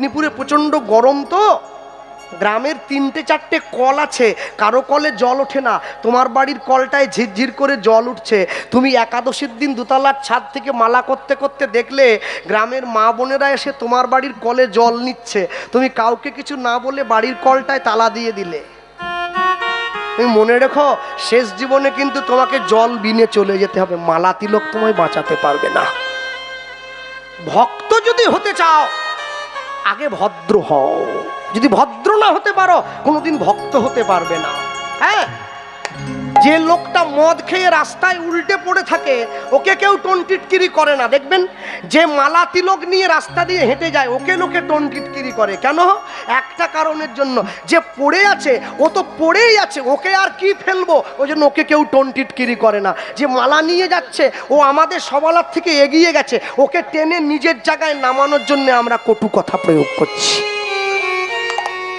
মেদিনীপুরে প্রচণ্ড গরম, তো গ্রামের 3-4টে কল আছে, কারো কলে জল ওঠে না, তোমার বাড়ির কলটায় ঝিরঝির করে জল উঠছে। তুমি একাদশীর দিন দোতলার ছাদ থেকে মালা করতে করতে দেখলে গ্রামের মা বোনেরা এসে তোমার বাড়ির কলে জল নিচ্ছে, তুমি কাউকে কিছু না বলে বাড়ির কলটায় তালা দিয়ে দিলে। তুমি মনে রেখো, শেষ জীবনে কিন্তু তোমাকে জল বিনে চলে যেতে হবে, মালা তিলক তোমায় বাঁচাতে পারবে না। ভক্ত যদি হতে চাও আগে ভদ্র হও, যদি ভদ্র না হতে পারো কোনোদিন ভক্ত হতে পারবে না। হ্যাঁ, যে লোকটা মদ খেয়ে রাস্তায় উল্টে পড়ে থাকে ওকে কেউ টোনটিটকিরি করে না, দেখবেন। যে মালা তিলক নিয়ে রাস্তা দিয়ে হেঁটে যায় ওকে লোকে টোনটিটকিরি করে। কেন? একটা কারণের জন্য, যে পড়ে আছে ও তো পড়েই আছে, ওকে আর কি ফেলবো, ওই জন্য ওকে কেউ টোনটিটকিরি করে না। যে মালা নিয়ে যাচ্ছে ও আমাদের সবালার থেকে এগিয়ে গেছে, ওকে টেনে নিজের জায়গায় নামানোর জন্য আমরা কটু কথা প্রয়োগ করছি।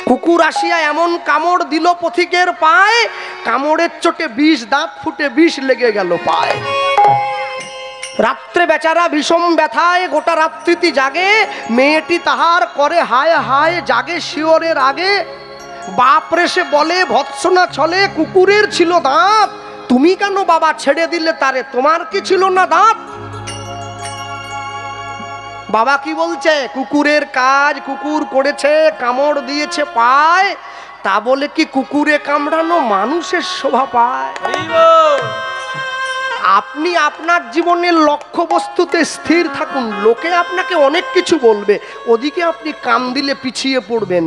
কুকুর আসিয়া এমন কামড় দিল পথিকের পায়, কামড়ের চোটে 20 দাঁত ফুটে 20 লেগে গেল পায়। রাত্রে বেচারা ভীষণ ব্যথায় গোটা রাত্রিটি জাগে, মেয়েটি তাহার করে হায় হায়, জাগে শিওরের আগে। বাপ রেসে বলে ভৎসনা ছলে, কুকুরের ছিল দাঁত, তুমি কেন বাবা ছেড়ে দিলে তারে, তোমার কি ছিল না দাঁত? বাবা কি বলছে? কুকুরের কাজ কুকুর করেছে, কামড় দিয়েছে পায়, তা বলে কি কুকুরে কামড়ানো মানুষের শোভা পায়? আপনি আপনার জীবনের লক্ষ্য বস্তুতে স্থির থাকুন, লোকে আপনাকে অনেক কিছু বলবে, ওদিকে আপনি কান দিলে পিছিয়ে পড়বেন।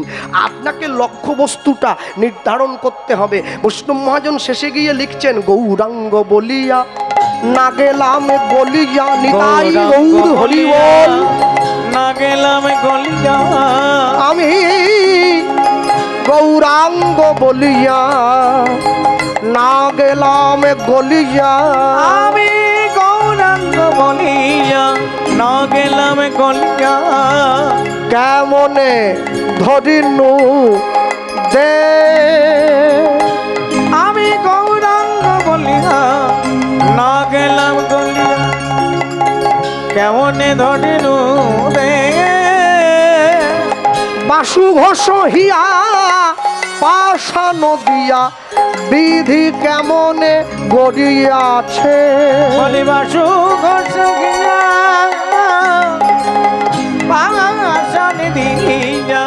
আপনাকে লক্ষ্য বস্তুটা নির্ধারণ করতে হবে। বৈষ্ণব মহাজন শেষে গিয়ে লিখছেন, গৌরাঙ্গ বলিয়া না গেলাম গলিয়া, নিতাই গৌর হরি বল, না গেলাম গলিয়া, আমি গৌরাঙ্গ বলিয়া না গেলাম গলিয়া, আমি গৌরাঙ্গ বলিয়া না গেলাম গলিয়া, কেমনে ধরিনু দে, আমি গৌরাঙ্গ বলিয়া না গেলাম গলিয়া, কেমনে ধরিনু দে। বাসু ঘোষ হিয়া পাশা নদিয়া, বিধি কেমনে গড়িয়াছে, বলি বাসু ঘোষ গিয়া পাশা নিদিয়া,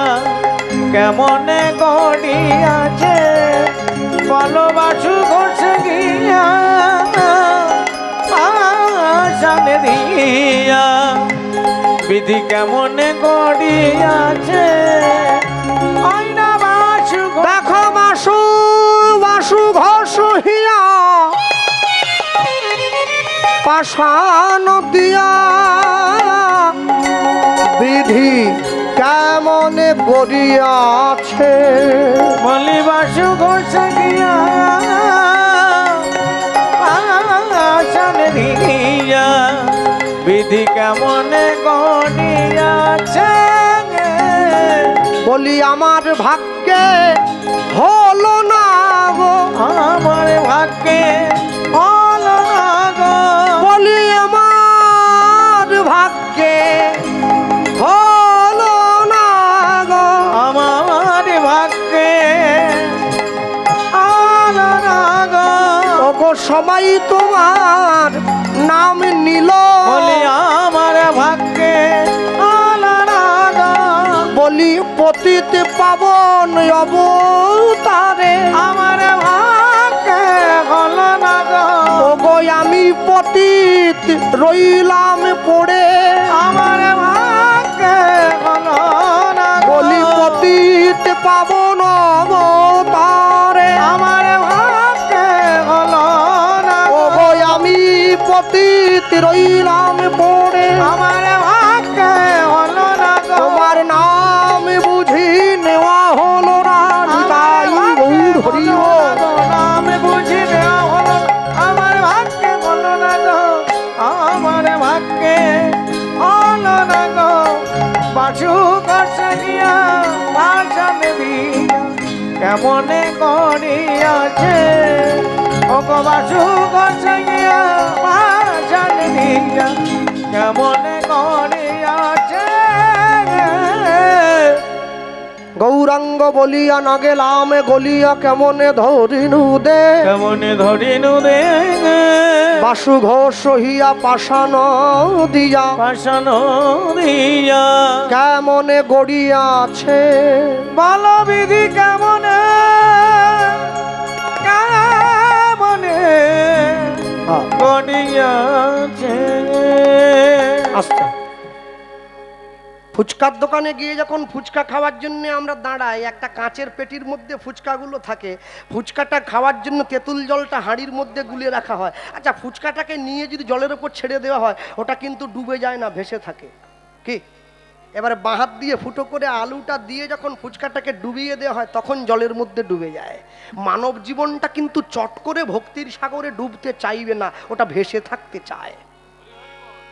কেমনে গড়িয়াছে, বলো বাসু ঘোষ গিয়া পাশা নিদিয়া, বিধি কেমনে গড়িয়াছে। দেখো বাসু বাসু ঘোষ হিয়া পাশা নদিয়া, বিধি কেমনে গড়িয়াছে, বলি বাসু ঘোষ গিয়া পাশানে দিয়া, বিধি কেমনে গড়িয়াছে। বলি আমার ভাগ্যে হলো না গো, আমার ভাগ্যে হলো না গো, বলি আমার ভাগ্যে হলো না গো, আমার ভাগ্যে হলো না গো, ওগো সবাই তোমার নাম নিল, বলি আমার ভাগ্যে হলো না গো, বলি পতিত পাবন অবতারে, আমার ভাগ্যে হলো না গো, ওগো আমি পতিত রইলাম পড়ে, আমার ভাগ্যে হলো না গো, বলি পতিত পাবন অবতারে, আমার ভাগ্যে হলো না গো, ওগো আমি পতিত রইলাম পড়ে, আমার ভাগ্যে হলো না গো, তোমার নাম বুঝি নেওয়া হলো না, নিতাই গৌর হরি বল, নাম বুঝি দেওয়া হলো, আমার ভাগ্যে হলো না গো, আমার ভাগ্যে হলো না গো, বাসু কাছে গিয়া পাশানে দিয়া, কেমনে করিয়াছে, ও গো বাসু কাছে গিয়া পাশানে দিয়া, কেমনে করিয়াছে। গৌরাঙ্গ বলিয়া না গেলাম গলিয়া কেমনে ধরিনু দে, কেমনে ধরিনু দে বাসু ঘোষ হইয়া পাষাণ দিয়া, পাষাণ দিয়া কেমনে গড়িয়াছে বালবিধি কেমনে কেমনে গড়িয়াছে। আস্তে ফুচকার দোকানে গিয়ে যখন ফুচকা খাওয়ার জন্য আমরা দাঁড়াই, একটা কাঁচের পেটির মধ্যে ফুচকাগুলো থাকে, ফুচকাটা খাওয়ার জন্য তেঁতুল জলটা হাঁড়ির মধ্যে গুলিয়ে রাখা হয়। আচ্ছা, ফুচকাটাকে নিয়ে যদি জলের ওপর ছেড়ে দেওয়া হয়, ওটা কিন্তু ডুবে যায় না, ভেসে থাকে। কি এবারে বাঁ হাত দিয়ে ফুটো করে আলুটা দিয়ে যখন ফুচকাটাকে ডুবিয়ে দেওয়া হয়, তখন জলের মধ্যে ডুবে যায়। মানব জীবনটা কিন্তু চট করে ভক্তির সাগরে ডুবতে চাইবে না, ওটা ভেসে থাকতে চায়।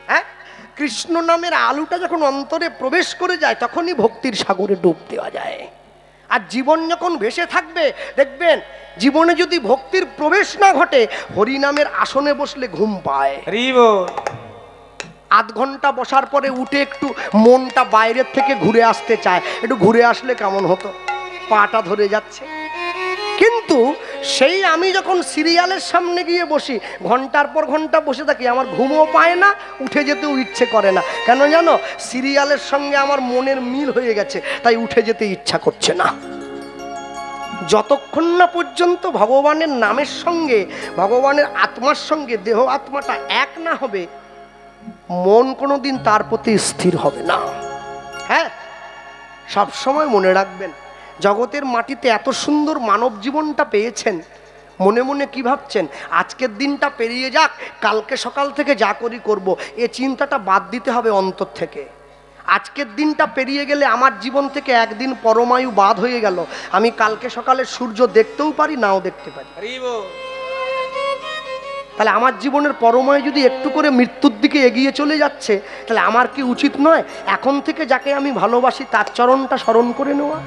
হ্যাঁ, কৃষ্ণ নামের আলুটা যখন অন্তরে প্রবেশ করে যায়, তখনই ভক্তির সাগরে ডুব দেওয়া যায়। আর জীবন যখন ভেসে থাকবে, দেখবেন জীবনে যদি ভক্তির প্রবেশ না ঘটে, হরিনামের আসনে বসলে ঘুম পায়। আধ ঘন্টা বসার পরে উঠে একটু মনটা বাইরের থেকে ঘুরে আসতে চায়, একটু ঘুরে আসলে কেমন হতো, পাটা ধরে যাচ্ছে। কিন্তু সেই আমি যখন সিরিয়ালের সামনে গিয়ে বসি, ঘন্টার পর ঘন্টা বসে থাকি, আমার ঘুমও পায় না, উঠে যেতেও ইচ্ছে করে না। কেন জানো? সিরিয়ালের সঙ্গে আমার মনের মিল হয়ে গেছে, তাই উঠে যেতে ইচ্ছা করছে না। যতক্ষণ না পর্যন্ত ভগবানের নামের সঙ্গে, ভগবানের আত্মার সঙ্গে দেহ আত্মাটা এক না হবে, মন কোনোদিন তার প্রতি স্থির হবে না। হ্যাঁ, সব সময় মনে রাখবেন, জগতের মাটিতে এত সুন্দর মানব জীবনটা পেয়েছেন, মনে মনে কি ভাবছেন? আজকের দিনটা পেরিয়ে যাক, কালকে সকাল থেকে যা করি করব, এ চিন্তাটা বাদ দিতে হবে অন্তর থেকে। আজকের দিনটা পেরিয়ে গেলে আমার জীবন থেকে একদিন পরমায়ু বাদ হয়ে গেল, আমি কালকে সকালে সূর্য দেখতেও পারি, নাও দেখতে পারি। তাহলে আমার জীবনের পরমায়ু যদি একটু করে মৃত্যুর দিকে এগিয়ে চলে যাচ্ছে, তাহলে আমার কি উচিত নয় এখন থেকে যাকে আমি ভালোবাসি তার চরণটা স্মরণ করে নেওয়া?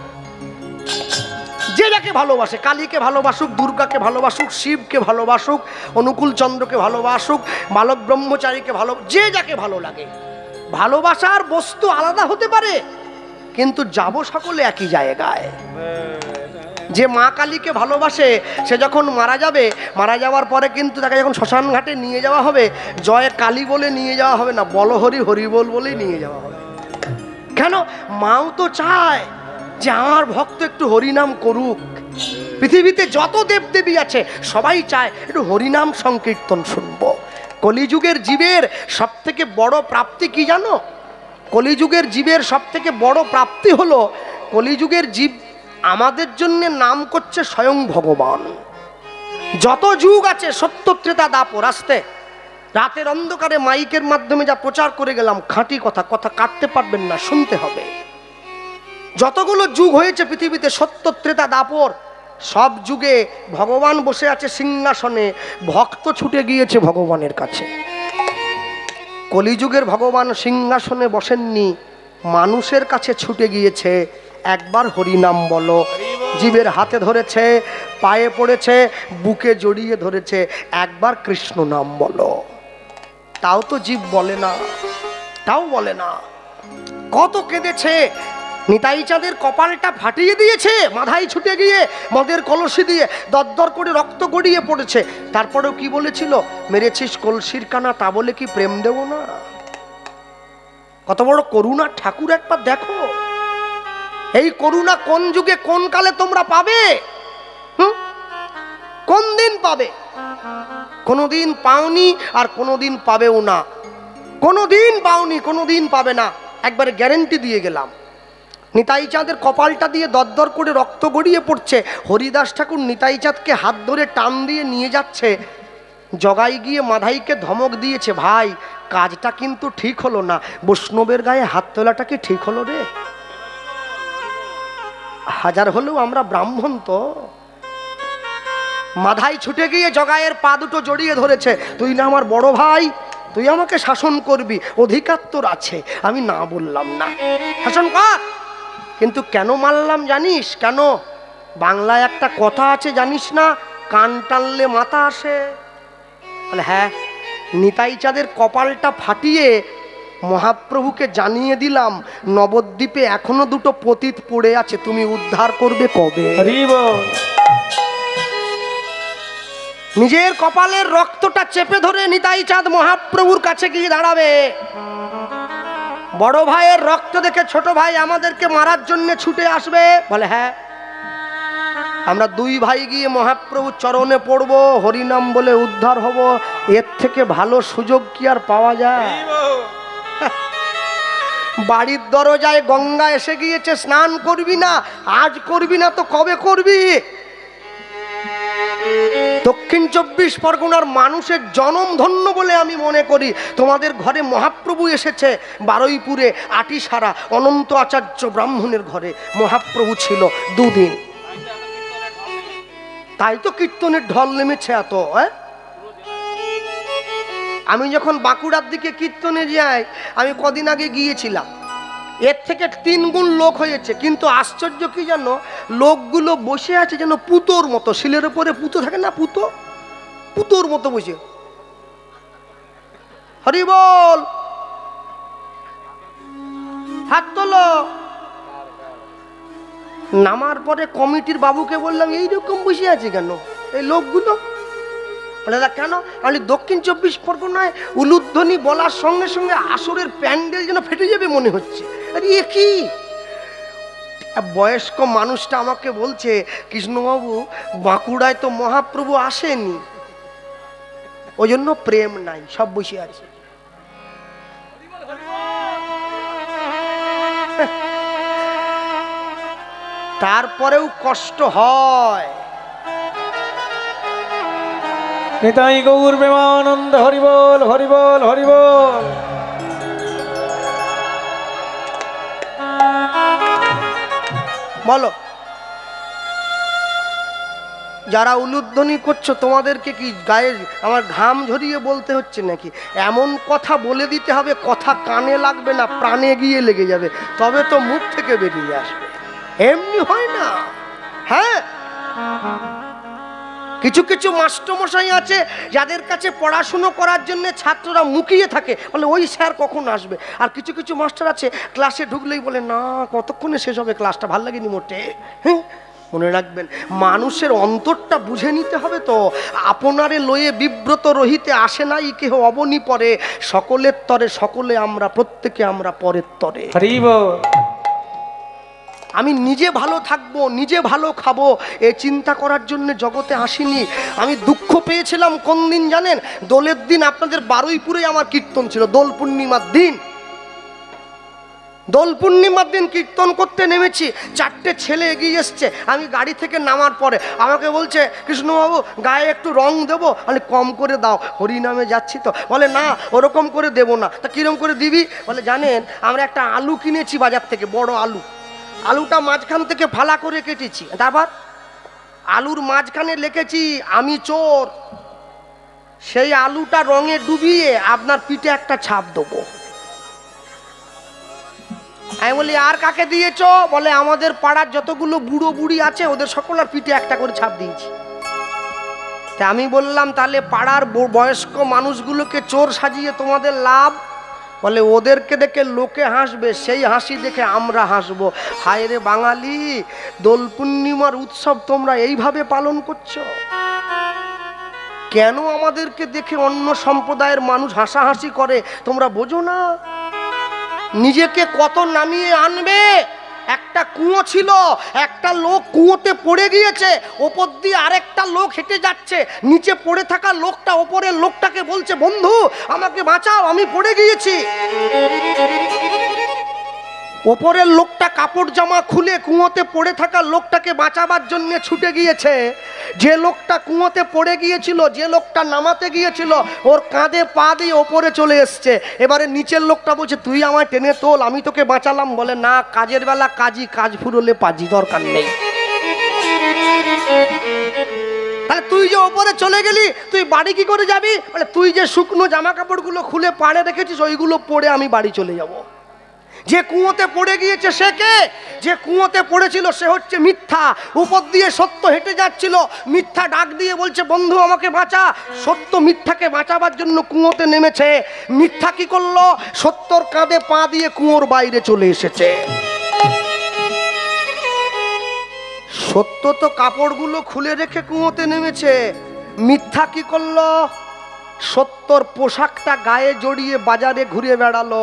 যে যাকে ভালোবাসে, কালীকে ভালোবাসুক, দুর্গাকে ভালোবাসুক, শিবকে ভালোবাসুক, অনুকূল চন্দ্রকে ভালোবাসুক, বালক ব্রহ্মচারীকে যে যাকে ভালো লাগে। ভালোবাসার বস্তু আলাদা হতে পারে, কিন্তু যাব সকলে একই জায়গায়। যে মা কালীকে ভালোবাসে, সে যখন মারা যাবে, মারা যাওয়ার পরে কিন্তু তাকে যখন শ্মশান ঘাটে নিয়ে যাওয়া হবে, জয় কালী বলে নিয়ে যাওয়া হবে না, বল হরি হরি বল বলেই নিয়ে যাওয়া হবে। কেন? মাও তো চায় যে আমার ভক্ত একটু হরিনাম করুক। পৃথিবীতে যত দেবদেবী আছে সবাই চায় একটু হরিনাম সংকীর্তন শুনবো। কলিযুগের জীবের সব থেকে বড় প্রাপ্তি কি জানো? কলিযুগের জীবের সব থেকে বড় প্রাপ্তি হলো, কলিযুগের জীব আমাদের জন্য নাম করছে স্বয়ং ভগবান। যত যুগ আছে, সত্য ত্রেতা দাপর, আসতে রাতের অন্ধকারে মাইকের মাধ্যমে যা প্রচার করে গেলাম, খাঁটি কথা, কথা কাটতে পারবেন না, শুনতে হবে। যতগুলো যুগ হয়েছে পৃথিবীতে, সত্য ত্রেতা দাপর, সব যুগে ভগবান বসে আছে সিংহাসনে, ভক্ত ছুটে গিয়েছে ভগবানের কাছে। কলিযুগের ভগবান সিংহাসনে বসেননি, মানুষের কাছে ছুটে গিয়েছে। একবার হরিনাম বলো, জীবের হাতে ধরেছে, পায়ে পড়েছে, বুকে জড়িয়ে ধরেছে, একবার কৃষ্ণ নাম বলো। তাও তো জীব বলে না, তাও বলে না। কত কেঁদেছে, নিতাই চাঁদের কপালটা ফাটিয়ে দিয়েছে, মাথায় ছুটে গিয়ে মদের কলসি দিয়ে দরদর করে রক্ত গড়িয়ে পড়েছে। তারপরেও কি বলেছিল? মেরেছিস কলসির কানা, তা বলে কি প্রেম দেব না? কত বড় করুণা ঠাকুর, একবার দেখো। এই করুণা কোন যুগে কোন কালে তোমরা পাবে? কোন দিন পাবে? কোনোদিন পাওনি, আর কোনোদিন পাবেও না। কোনোদিন পাওনি, কোনোদিন পাবে না, একবারে গ্যারেন্টি দিয়ে গেলাম। নিতাই চাঁদের কপালটা দিয়ে দরদর করে রক্ত গড়িয়ে পড়ছে। হরিদাস ঠাকুর নিতাই চাঁদকে হাত ধরে টান দিয়ে নিয়ে যাচ্ছে। জগাই গিয়ে মাধাইকে ধমক দিয়েছে, ভাই কাজটা কিন্তু ঠিক হলো না, বৈষ্ণবের গায়ে হাত তোলাটা কি ঠিক হলো রে? হাজার হলেও আমরা ব্রাহ্মণ তো। মাধাই ছুটে গিয়ে জগাইয়ের পা দুটো জড়িয়ে ধরেছে, তুই না আমার বড় ভাই, তুই আমাকে শাসন করবি, অধিকার তোর আছে, আমি না বললাম না, শাসন কর। কিন্তু কেন মারলাম জানিস? কেন? বাংলায় একটা কথা আছে জানিস না, কান টানলে মাথা আসে। বলে হ্যাঁ, নিতাই চাঁদের কপালটা ফাটিয়ে মহাপ্রভুকে জানিয়ে দিলাম নবদ্বীপে এখনো দুটো পতিত পড়ে আছে, তুমি উদ্ধার করবে কবে? হরি বল। নিজের কপালের রক্তটা চেপে ধরে নিতাই চাঁদ মহাপ্রভুর কাছে গিয়ে দাঁড়াবে। বড় ভাইয়ের রক্ত দেখে ছোট ভাই আমাদেরকে মারার জন্য ছুটে আসবে, বলে হ্যাঁ আমরা দুই ভাই গিয়ে মহাপ্রভুর চরণে পড়বো, হরিনাম বলে উদ্ধার হব, এর থেকে ভালো সুযোগ কি আর পাওয়া যায়? বাড়ির দরজায় গঙ্গা এসে গিয়েছে, স্নান করবি না, আজ করবি না তো কবে করবি? দক্ষিণ 24 পরগনার মানুষের জনম ধন্য বলে আমি মনে করি। তোমাদের ঘরে মহাপ্রভু এসেছে, বারুইপুরে আটিসারা অনন্ত আচার্য ব্রাহ্মণের ঘরে মহাপ্রভু ছিল দুদিন, তাই তো কীর্তনের ঢল নেমেছে এত। আমি যখন বাঁকুড়ার দিকে কীর্তনে যাই, আমি কদিন আগে গিয়েছিলাম, এর থেকে 3 গুণ লোক হয়েছে, কিন্তু আশ্চর্য কি জানো, লোকগুলো বসে আছে যেন পুতোর মতো, শিলের উপরে পুতো থাকে না, পুতোর মতো বসে। হরি বল, হাত তোলো। নামার পরে কমিটির বাবুকে বললাম এইরকম বসে আছে কেন এই লোকগুলো? দাদা কেন? আমি দক্ষিণ 24 পরগনায় উলুধ্বনি বলার সঙ্গে সঙ্গে আসরের প্যান্ডেল যেন ফেটে যাবে মনে হচ্ছে। আরে এ কি? বয়স্ক মানুষটা আমাকে বলছে, কৃষ্ণবাবু বাঁকুড়ায় তো মহাপ্রভু আসেনি, ওই জন্য প্রেম নাই, সব বসে আছে। তারপরেও কষ্ট হয়। নিতাই গৌর প্রেমানন্দ। হরি বল, হরি বল, হরি বল। বলো, যারা উলুধ্বনি করছো তোমাদেরকে কি গায়ে আমার ঘাম ঝরিয়ে বলতে হচ্ছে নাকি? এমন কথা বলে দিতে হবে, কথা কানে লাগবে না, প্রাণে গিয়ে লেগে যাবে, তবে তো মুখ থেকে বেরিয়ে আসবে, এমনি হয় না। হ্যাঁ, কিছু কিছু মাস্টারমশাই আছে যাদের কাছে পড়াশুনো করার জন্য ছাত্ররা মুখিয়ে থাকে, বলে ওই স্যার কখন আসবে। আর কিছু কিছু মাস্টার আছে ক্লাসে ঢুকলেই বলে না কতক্ষণে শেষ হবে ক্লাসটা, ভাল লাগেনি মোটে। হ্যাঁ, মনে রাখবেন মানুষের অন্তরটা বুঝে নিতে হবে তো। আপনারে লয়ে বিব্রত রহিতে আসে নাই কেহ অবনী পরে, সকলের তরে সকলে আমরা, প্রত্যেকে আমরা পরের তরে। হরি বল। আমি নিজে ভালো থাকবো, নিজে ভালো খাবো, এই চিন্তা করার জন্য জগতে আসিনি। আমি দুঃখ পেয়েছিলাম কোন দিন জানেন? দোলের দিন আপনাদের বারুইপুরে আমার কীর্তন ছিল, দোল পূর্ণিমার দিন। দোল পূর্ণিমার দিন কীর্তন করতে নেমেছি, 4টে ছেলে এগিয়ে এসছে। আমি গাড়ি থেকে নামার পরে আমাকে বলছে, কৃষ্ণবাবু গায়ে একটু রং দেবো? বলে কম করে দাও, হরিনামে যাচ্ছি তো। বলে না ওরকম করে দেবো না। তা কিরম করে দিবি? বলে জানেন আমরা একটা আলু কিনেছি বাজার থেকে, বড় আলু, আলুটা মাঝখান থেকে ফালা করে কেটেছি, তারপর আলুর মাঝখানে লিখেছি আমি চোর। সেই আলুটা রঙে ডুবিয়ে আপনার পিঠে একটা ছাপ দেবো। আমি বলি আর কাকে দিয়েছ? বলে আমাদের পাড়ার যতগুলো বুড়ো বুড়ি আছে ওদের সকলের পিঠে একটা করে ছাপ দিয়েছি। তা আমি বললাম তাহলে পাড়ার বয়স্ক মানুষগুলোকে চোর সাজিয়ে তোমাদের লাভ? বলে ওদেরকে দেখে লোকে হাসবে, সেই হাসি দেখে আমরা হাসবো। হায় রে বাঙালি, দোল পূর্ণিমার উৎসব তোমরা এইভাবে পালন করছো? কেন আমাদেরকে দেখে অন্য সম্প্রদায়ের মানুষ হাসাহাসি করে তোমরা বোঝো না? নিজেকে কত নামিয়ে আনবে। একটা কুয়ো ছিল, একটা লোক কুয়োতে পড়ে গিয়েছে, ওপর দিয়ে আরেকটা লোক হেঁটে যাচ্ছে, নিচে পড়ে থাকা লোকটা ওপরের লোকটাকে বলছে বন্ধু আমাকে বাঁচাও আমি পড়ে গিয়েছি। ওপরের লোকটা কাপড় জামা খুলে কুয়োতে পড়ে থাকা লোকটাকে বাঁচাবার জন্য ছুটে গিয়েছে। যে লোকটা কুয়োতে পড়ে গিয়েছিল, যে লোকটা নামাতে গিয়েছিল, ওর কাঁধে পা দিয়ে ওপরে চলে এসছে। এবারে নিচের লোকটা বলছে তুই আমায় টেনে তোল, আমি তোকে বাঁচালাম। বলে না, কাজের বেলা কাজী, কাজ ফুরলে পাজি, দরকার নেই। তাহলে তুই যে ওপরে চলে গেলি তুই বাড়ি কি করে যাবি? বলে তুই যে শুকনো জামা কাপড়গুলো খুলে পাড়ে রেখেছিস ওইগুলো পরে আমি বাড়ি চলে যাব। যে কুয়োতে পড়ে গিয়েছে সে কে? যে কুয়োতে পড়েছিল সে হচ্ছে মিথ্যা। উপর দিয়ে সত্য হেঁটে যাচ্ছিল, মিথ্যা ডাক দিয়ে বলছে বন্ধু আমাকে বাঁচা। সত্য মিথ্যাকে বাঁচাবার জন্য কুয়োতে নেমেছে। মিথ্যা কি করলো? সত্যর কাঁধে পা দিয়ে কুয়োর বাইরে চলে এসেছে। সত্য তো কাপড়গুলো খুলে রেখে কুয়োতে নেমেছে। মিথ্যা কি করলো? সত্যর পোশাকটা গায়ে জড়িয়ে বাজারে ঘুরে বেড়ালো।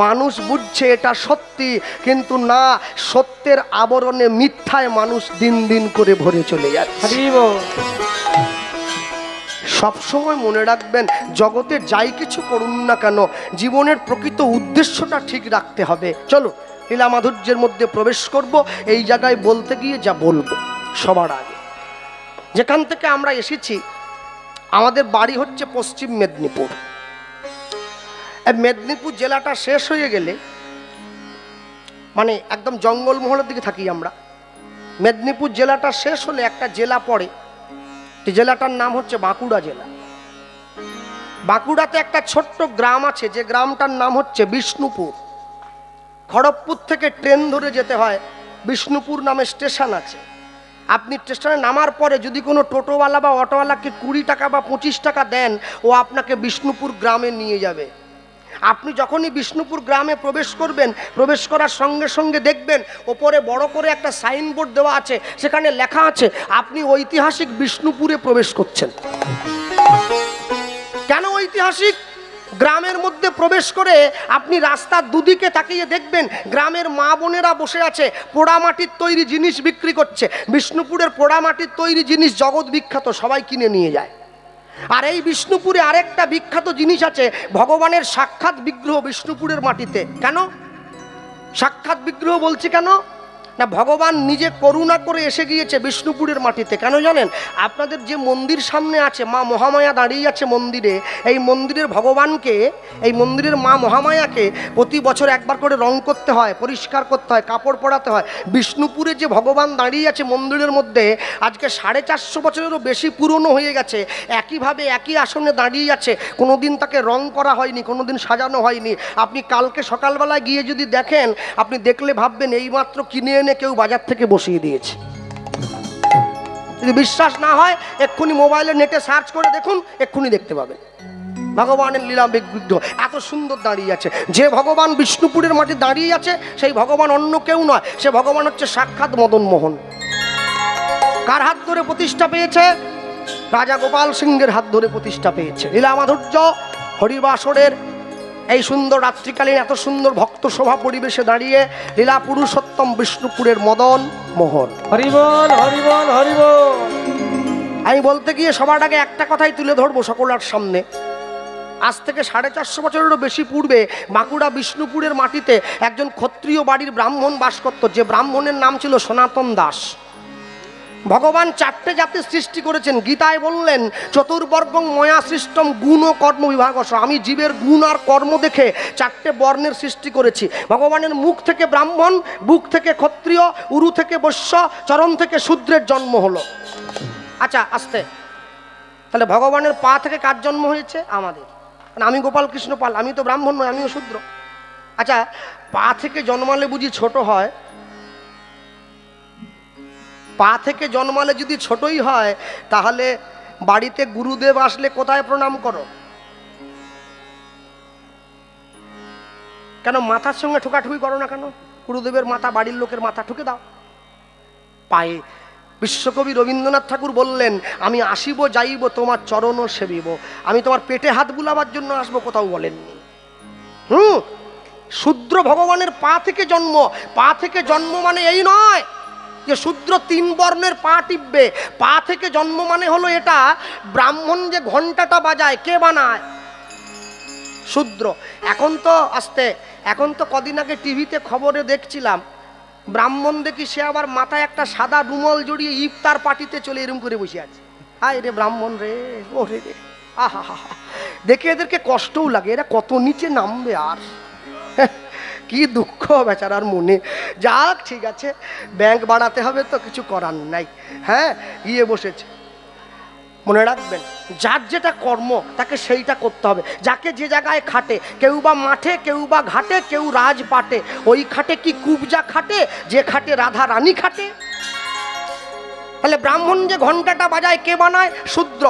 মানুষ বুঝছে এটা সত্যি, কিন্তু না, সত্যের আবরণে মিথ্যায় মানুষ দিন দিন করে ভরে চলে যাচ্ছে। সবসময় মনে রাখবেন, জগতে যাই কিছু করুন না কেন, জীবনের প্রকৃত উদ্দেশ্যটা ঠিক রাখতে হবে। চলো লীলা মাধুর্যের মধ্যে প্রবেশ করব। এই জায়গায় বলতে গিয়ে যা বলবো, সবার আগে যেখান থেকে আমরা এসেছি, আমাদের বাড়ি হচ্ছে পশ্চিম মেদিনীপুর। মেদিনীপুর জেলাটা শেষ হয়ে গেলে, মানে একদম জঙ্গলমহলের দিকে থাকি আমরা, মেদিনীপুর জেলাটা শেষ হলে একটা জেলা পড়ে, জেলাটার নাম হচ্ছে বাঁকুড়া জেলা। বাঁকুড়াতে একটা ছোট্ট গ্রাম আছে, যে গ্রামটার নাম হচ্ছে বিষ্ণুপুর। খড়গপুর থেকে ট্রেন ধরে যেতে হয়, বিষ্ণুপুর নামে স্টেশন আছে। আপনি স্টেশনে নামার পরে যদি কোনো টোটোওয়ালা বা অটোওয়ালাকে 20 টাকা বা 25 টাকা দেন, ও আপনাকে বিষ্ণুপুর গ্রামে নিয়ে যাবে। আপনি যখনই বিষ্ণুপুর গ্রামে প্রবেশ করবেন, প্রবেশ করার সঙ্গে সঙ্গে দেখবেন ওপরে বড় করে একটা সাইনবোর্ড দেওয়া আছে, সেখানে লেখা আছে আপনি ঐতিহাসিক বিষ্ণুপুরে প্রবেশ করছেন। কেন ঐতিহাসিক? গ্রামের মধ্যে প্রবেশ করে আপনি রাস্তার দুদিকে তাকিয়ে দেখবেন গ্রামের মা বোনেরা বসে আছে, পোড়ামাটির তৈরি জিনিস বিক্রি করছে। বিষ্ণুপুরের পোড়ামাটির তৈরি জিনিস জগৎ বিখ্যাত, সবাই কিনে নিয়ে যায়। আর এই বিষ্ণুপুরে আরেকটা বিখ্যাত জিনিস আছে, ভগবানের সাক্ষাৎ বিগ্রহ বিষ্ণুপুরের মাটিতে। কেন সাক্ষাৎ বিগ্রহ বলছি কেন না, ভগবান নিজে করুণা করে এসে গিয়েছে বিষ্ণুপুরের মাটিতে। কেন জানেন? আপনাদের যে মন্দির সামনে আছে, মা মহামায়া দাঁড়িয়ে আছে মন্দিরে, এই মন্দিরের ভগবানকে, এই মন্দিরের মা মহামায়াকে প্রতি বছর একবার করে রং করতে হয়, পরিষ্কার করতে হয়, কাপড় পরাতে হয়। বিষ্ণুপুরে যে ভগবান দাঁড়িয়ে আছে মন্দিরের মধ্যে, আজকে 450 বছরেরও বেশি পুরনো হয়ে গেছে, একইভাবে একই আসনে দাঁড়িয়ে আছে। কোনোদিন তাকে রং করা হয়নি, কোনোদিন সাজানো হয়নি। আপনি কালকে সকালবেলায় গিয়ে যদি দেখেন, আপনি দেখলে ভাববেন এইমাত্র কিনে এনে কেউ বাজার থেকে বসিয়ে দিয়েছে। যদি বিশ্বাস না হয় এক্ষুনি মোবাইলে নেটে সার্চ করে দেখুন, এক্ষুনি দেখতে পাবেন ভগবানের লীলা বিগ্রহ এত সুন্দর দাঁড়িয়ে আছে। যে ভগবান বিষ্ণুপুরের মাঠে দাঁড়িয়ে আছে সেই ভগবান অন্য কেউ নয়, সে ভগবান হচ্ছে সাক্ষাৎ মদন মোহন। কার হাত ধরে প্রতিষ্ঠা পেয়েছে? রাজা গোপাল সিংহের হাত ধরে প্রতিষ্ঠা পেয়েছে। লীলা মাধুর্য হরিবাসরের এই সুন্দর রাত্রিকালীন এত সুন্দর ভক্ত সভা পরিবেশে দাঁড়িয়ে লীলা পুরুষোত্তম বিষ্ণুপুরের মদন মোহন। হরিবল হরিবল হরিবল। আমি বলতে গিয়ে সবার আগে একটা কথাই তুলে ধরবো সকলের সামনে। আজ থেকে 450 বছরেরও বেশি পূর্বে বাঁকুড়া বিষ্ণুপুরের মাটিতে একজন ক্ষত্রিয় বাড়ির ব্রাহ্মণ বাস করত, যে ব্রাহ্মণের নাম ছিল সনাতন দাস। ভগবান 4টে জাতি সৃষ্টি করেছেন। গীতায় বললেন চতুর্বর্গং ময়া সৃষ্টম গুণ ও কর্ম বিভাগস। আমি জীবের গুণ আর কর্ম দেখে 4টে বর্ণের সৃষ্টি করেছি। ভগবানের মুখ থেকে ব্রাহ্মণ, বুক থেকে ক্ষত্রিয়, উরু থেকে বৈশ্য, চরণ থেকে শূদ্রের জন্ম হলো। আচ্ছা আস্তে, তাহলে ভগবানের পা থেকে কার জন্ম হয়েছে? আমাদের। আমি গোপাল কৃষ্ণ পাল, আমি তো ব্রাহ্মণ নয়, আমিও শূদ্র। আচ্ছা, পা থেকে জন্মালে বুঝি ছোট হয়? পা থেকে জন্মালে যদি ছোটই হয়, তাহলে বাড়িতে গুরুদেব আসলে কোথায় প্রণাম করো? কেন মাথার সঙ্গে ঠোকাঠুকি করো না কেন? গুরুদেবের মাথা, বাড়ির লোকের মাথা ঠুকে দাও পায়ে। বিশ্বকবি রবীন্দ্রনাথ ঠাকুর বললেন আমি আসিব যাইব তোমার চরণ সেবিব। আমি তোমার পেটে হাত বুলাবার জন্য আসবো, কোথাও বলেননি। শূদ্র ভগবানের পা থেকে জন্ম। পা থেকে জন্ম মানে এই নয় যে শূদ্র 3 বর্ণের পা টিপবে। পা থেকে জন্ম মানে হলো এটা, ব্রাহ্মণ যে ঘন্টাটা বাজায় কে বানায়? শূদ্র। এখন তো কদিন আগে টিভিতে খবরে দেখছিলাম, ব্রাহ্মণ দেখি সে আবার মাথায় একটা সাদা রুমাল জড়িয়ে ইফতার পার্টিতে চলে এরম করে বসে আছে। হায় রে ব্রাহ্মণ রে, ও রে রে, আহা হা হা। দেখে এদেরকে কষ্টও লাগে, এরা কত নিচে নামবে আর। কি দুঃখ বেচারার মনে। যাক ঠিক আছে, ব্যাংক বাড়াতে হবে তো, কিছু করার নাই। হ্যাঁ, গিয়ে বসেছে। মনে রাখবেন, যার যেটা কর্ম তাকে সেইটা করতে হবে। যাকে যে জায়গায় খাটে, কেউ বা মাঠে, কেউ বা ঘাটে, কেউ রাজপাটে, ওই খাটে কি কুবজা খাটে, যে খাটে রাধা রানী খাটে? তাহলে ব্রাহ্মণ যে ঘণ্টাটা বাজায় কে বানায়? শূদ্র।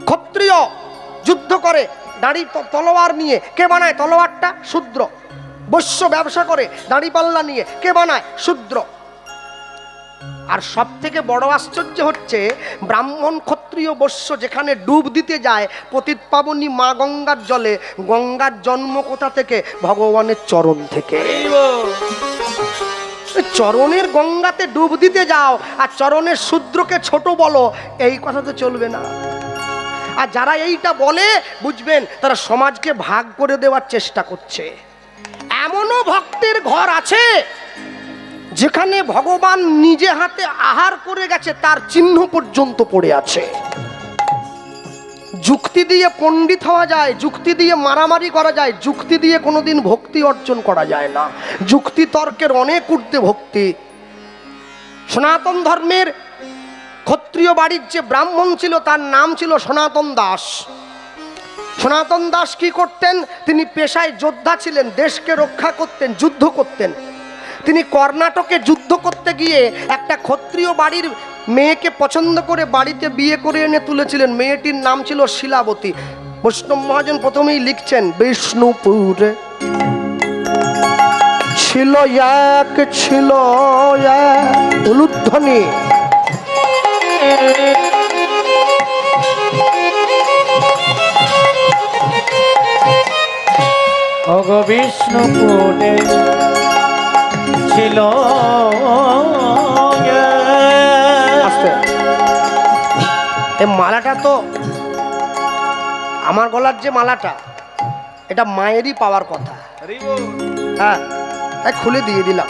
ক্ষত্রিয় যুদ্ধ করে দাড়ি তলোয়ার নিয়ে, কে বানায় তলোয়ারটা? শূদ্র। বৈশ্য ব্যবসা করে দাড়িপাল্লা নিয়ে, কে বানায়? শূদ্র। আর সব থেকে বড় আশ্চর্য হচ্ছে, ব্রাহ্মণ ক্ষত্রিয় বৈশ্য যেখানে ডুব দিতে যায় পতিত পাবনী মা গঙ্গার জলে, গঙ্গার জন্ম কোথা থেকে? ভগবানের চরণ থেকে। চরণের গঙ্গাতে ডুব দিতে যাও আর চরণের শূদ্রকে ছোট বলো, এই কথা তো চলবে না। আর যারা এইটা বলে বুঝবেন তারা সমাজকে ভাগ করে দেওয়ার চেষ্টা করছে। এমনও ভক্তের ঘর আছে যেখানে ভগবান নিজে হাতে আহার করে গেছে, তার চিহ্ন পর্যন্ত পড়ে আছে। যুক্তি দিয়ে পণ্ডিত হওয়া যায়, যুক্তি দিয়ে মারামারি করা যায়, যুক্তি দিয়ে কোনোদিন ভক্তি অর্জন করা যায় না। যুক্তি তর্কের অনেক ঊর্ধ্বে ভক্তি। সনাতন ধর্মের ক্ষত্রিয় বাড়ির যে ব্রাহ্মণ ছিল তার নাম ছিল সনাতন দাস। সনাতন দাস কি করতেন? তিনি পেশায় যোদ্ধা ছিলেন, দেশকে রক্ষা করতেন, যুদ্ধ করতেন। তিনি কর্ণাটকে যুদ্ধ করতে গিয়ে একটা ক্ষত্রিয় বাড়ির মেয়েকে পছন্দ করে বাড়িতে বিয়ে করে এনে তুলেছিলেন। মেয়েটির নাম ছিল শিলাবতী। বৈষ্ণব মহাজন প্রথমেই লিখছেন, বিষ্ণুপুরে ছিল এক উলুধ্বনি, ওগো বিষ্ণুপুরে ছিল এই মালাটা তো আমার গলার যে মালাটা, এটা মায়েরই পাওয়ার কথা। হ্যাঁ, তাই খুলে দিয়ে দিলাম।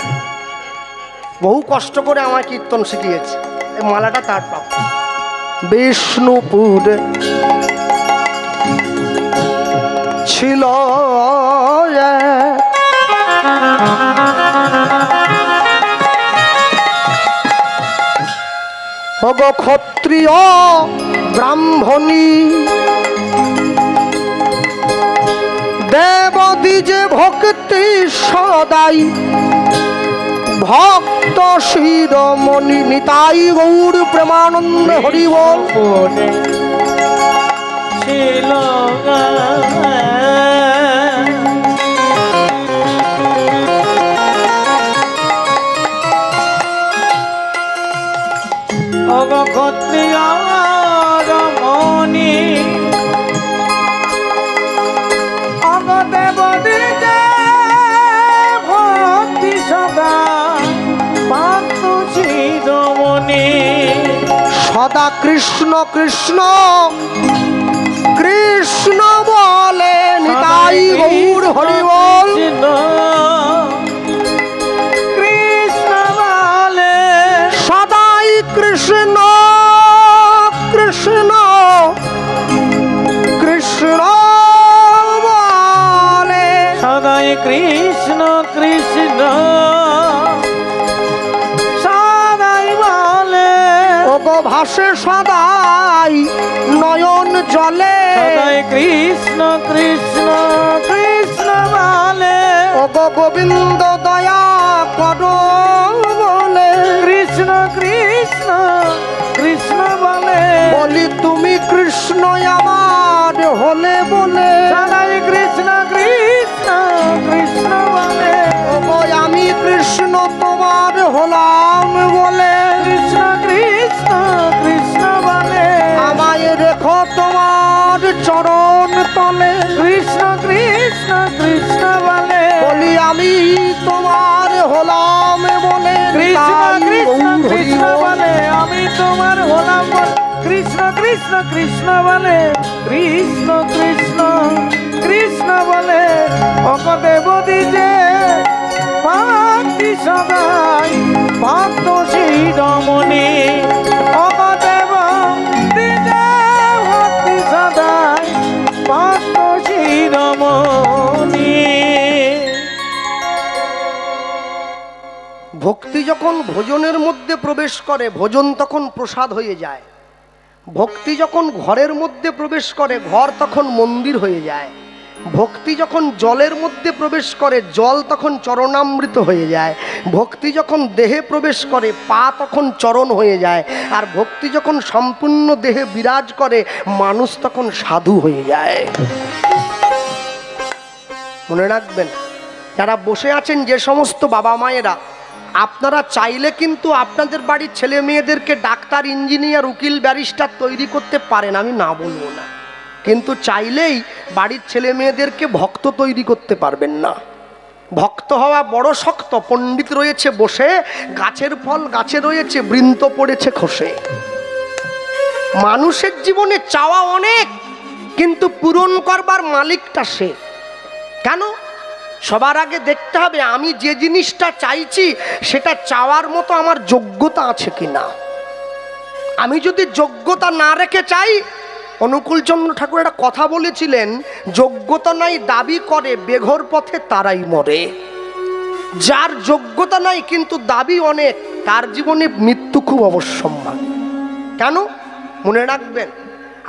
বহু কষ্ট করে আমার কীর্তন শিখিয়েছে, এই মালাটা তার প্রাপ্য। বিষ্ণুপুরে ছিল ওগো ক্ষত্রিয় ব্রাহ্মণী, দেবদ্বিজে ভক্তি সদাই, ভক্ত শিরোমণি নিতাই গৌর প্রেমানন্দ হরি বল। ছিল ওগো ক্ষত্রিয় রমণী, ওগো দেবদ্বিজে ভক্তি সদা, ভক্ত শিরোমণি। সদা কৃষ্ণ কৃষ্ণ কৃষ্ণ বলে নিতাই গৌর হরি বল। কৃষ্ণ বলে সদাই কৃষ্ণ কৃষ্ণ কৃষ্ণ বলে, সদাই কৃষ্ণ কৃষ্ণ সদাই বলে। ওগো ভাসে সদাই নয়ন জলে, সদাই কৃষ্ণ কৃষ্ণ কৃষ্ণ বলে। ওগো গোবিন্দ দয়া করো বলে, কৃষ্ণ কৃষ্ণ কৃষ্ণ বলে। বলি তুমি কৃষ্ণ আমার হলে বলে, সদাই কৃষ্ণ কৃষ্ণ কৃষ্ণ বলে। ওগো আমি কৃষ্ণ তোমার হলাম বলে, কৃষ্ণ কৃষ্ণ কৃষ্ণ বলে। আমায় রেখো তোমার চরণ তলে, কৃষ্ণ কৃষ্ণ কৃষ্ণ বলে। বলি আমি তোমার হলাম বলে, কৃষ্ণ কৃষ্ণ গৌর হরি কৃষ্ণ বল। বলে, আমি তোমার হলাম বল। কৃষ্ণ কৃষ্ণ কৃষ্ণ বলে, কৃষ্ণ কৃষ্ণ কৃষ্ণ বলে। ওগো দেবদ্বিজে ভক্তি সদাই, ভক্ত শিরোমণি। ওগো দেবদ্বিজে ভক্তি সদাই, ভক্ত শিরোমণি। ভক্তি যখন ভোজনের মধ্যে প্রবেশ করে, ভোজন তখন প্রসাদ হয়ে যায়। ভক্তি যখন ঘরের মধ্যে প্রবেশ করে ঘর তখন মন্দির হয়ে যায়। ভক্তি যখন জলের মধ্যে প্রবেশ করে জল তখন চরণামৃত হয়ে যায়। ভক্তি যখন দেহে প্রবেশ করে পা তখন চরণ হয়ে যায়। আর ভক্তি যখন সম্পূর্ণ দেহে বিরাজ করে মানুষ তখন সাধু হয়ে যায়। মনে রাখবেন, যারা বসে আছেন যে সমস্ত বাবা মায়েরা, আপনারা চাইলে কিন্তু আপনাদের বাড়ির ছেলে মেয়েদেরকে ডাক্তার, ইঞ্জিনিয়ার, উকিল, ব্যারিস্টার তৈরি করতে পারেন, আমি না বলবো না, কিন্তু চাইলেই বাড়ির ছেলে মেয়েদেরকে ভক্ত তৈরি করতে পারবেন না। ভক্ত হওয়া বড় শক্ত। পণ্ডিত রয়েছে বসে, গাছের ফল গাছে রয়েছে, বৃন্ত পড়েছে খসে। মানুষের জীবনে চাওয়া অনেক, কিন্তু পূরণ করবার মালিকটা সে। কেন? সবার আগে দেখতে হবে আমি যে জিনিসটা চাইছি সেটা চাওয়ার মতো আমার যোগ্যতা আছে কিনা। আমি যদি যোগ্যতা না রেখে চাই, অনুকূলচন্দ্র ঠাকুর একটা কথা বলেছিলেন, যোগ্যতা নাই দাবি করে বেঘর পথে তারাই মরে। যার যোগ্যতা নাই কিন্তু দাবি অনেক, তার জীবনে মৃত্যু খুব অবশ্যম্ভাবী। কেন? মনে রাখবেন,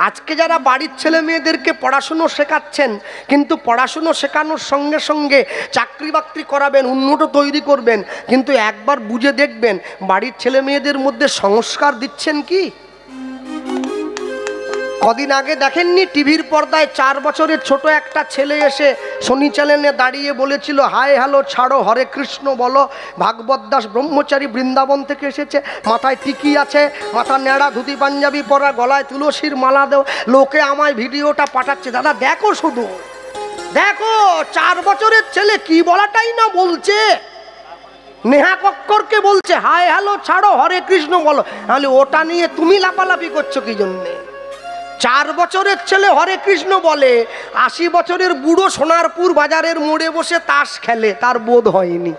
আজকে যারা বাড়ির ছেলে মেয়েদেরকে পড়াশুনো শেখাচ্ছেন, কিন্তু পড়াশুনো শেখানোর সঙ্গে সঙ্গে চাকরি বাকরি করাবেন, উন্নত তৈরি করবেন, কিন্তু একবার বুঝে দেখবেন বাড়ির ছেলে মেয়েদের মধ্যে সংস্কার দিচ্ছেন কি? কদিন আগে দেখেননি টিভির পর্দায় 4 বছরের ছোট একটা ছেলে এসে শনি চ্যানেলে দাঁড়িয়ে বলেছিল, হাই হ্যালো ছাড়ো, হরে কৃষ্ণ বলো। ভাগবত দাস ব্রহ্মচারী বৃন্দাবন থেকে এসেছে, মাথায় টিকি আছে, মাথা নেড়া, ধুতি পাঞ্জাবি পরা, গলায় তুলসীর মালা দেও। লোকে আমায় ভিডিওটা পাঠাচ্ছে, দাদা দেখো, শুধু দেখো 4 বছরের ছেলে কি বলাটাই না বলছে। নেহা কক্করকে বলছে হাই হ্যালো ছাড়ো, হরে কৃষ্ণ বলো। তাহলে ওটা নিয়ে তুমি লাপালাপি করছো কি জন্যে? 4 বছরের ছেলে হরে কৃষ্ণ বলে, 80 বছরের বুড়ো সোনারপুর বাজারের মোড়ে বসে তাস খেলে, তার বোধ হয়নি।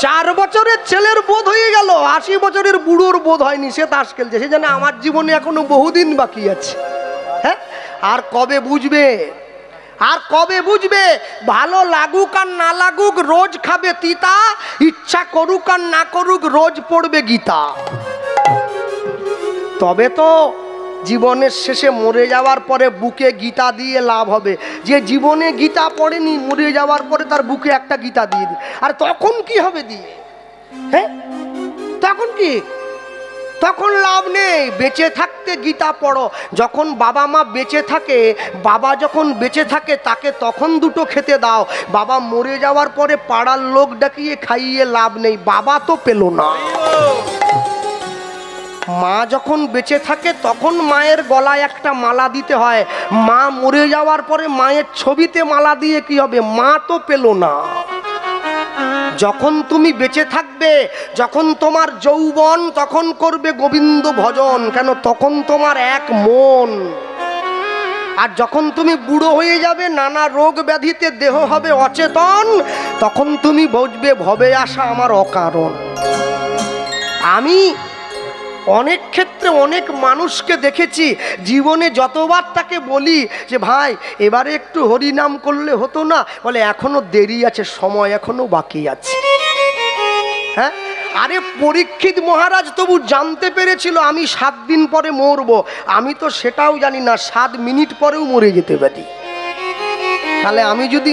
4 বছরের ছেলের বোধ হয়ে গেল, 80 বছরের বুড়োর বোধ হয়নি, সে তাস খেলছে। সে জানে আমার জীবনে এখনো বহুদিন বাকি আছে। হ্যাঁ, আর কবে বুঝবে? আর কবে বুঝবে? ভালো লাগুক আর না লাগুক রোজ খাবে তিতা, ইচ্ছা করুক আর না করুক রোজ পড়বে গীতা। তবে তো জীবনের শেষে মরে যাওয়ার পরে বুকে গীতা দিয়ে লাভ হবে। যে জীবনে গীতা পড়েনি, মরে যাওয়ার পরে তার বুকে একটা গীতা দিয়ে দিই, আর তখন কি হবে দিয়ে? হ্যাঁ, তখন কি? তখন লাভ নেই। বেঁচে থাকতে গীতা পড়ো। যখন বাবা মা বেঁচে থাকে, বাবা যখন বেঁচে থাকে তাকে তখন দুটো খেতে দাও। বাবা মরে যাওয়ার পরে পাড়ার লোক ডাকিয়ে খাইয়ে লাভ নেই, বাবা তো পেল না। মা যখন বেঁচে থাকে তখন মায়ের গলায় একটা মালা দিতে হয়। মা মরে যাওয়ার পরে মায়ের ছবিতে মালা দিয়ে কি হবে? মা তো পেল না। যখন তুমি বেঁচে থাকবে, যখন তোমার যৌবন, তখন করবে গোবিন্দ ভজন। কেন? তখন তোমার এক মন। আর যখন তুমি বুড়ো হয়ে যাবে, নানা রোগ ব্যাধিতে দেহ হবে অচেতন, তখন তুমি বুঝবে ভবে আসা আমার অকারণ। আমি অনেক ক্ষেত্রে অনেক মানুষকে দেখেছি, জীবনে যতবার তাকে বলি যে ভাই এবারে একটু হরিনাম করলে হতো না, বলে এখনো দেরি আছে, সময় এখনো বাকি আছে। হ্যাঁ, আরে পরীক্ষিত মহারাজ তবু জানতে পেরেছিল আমি 7 দিন পরে মরবো, আমি তো সেটাও জানি না 7 মিনিট পরেও মরে যেতে পারি। তাহলে আমি যদি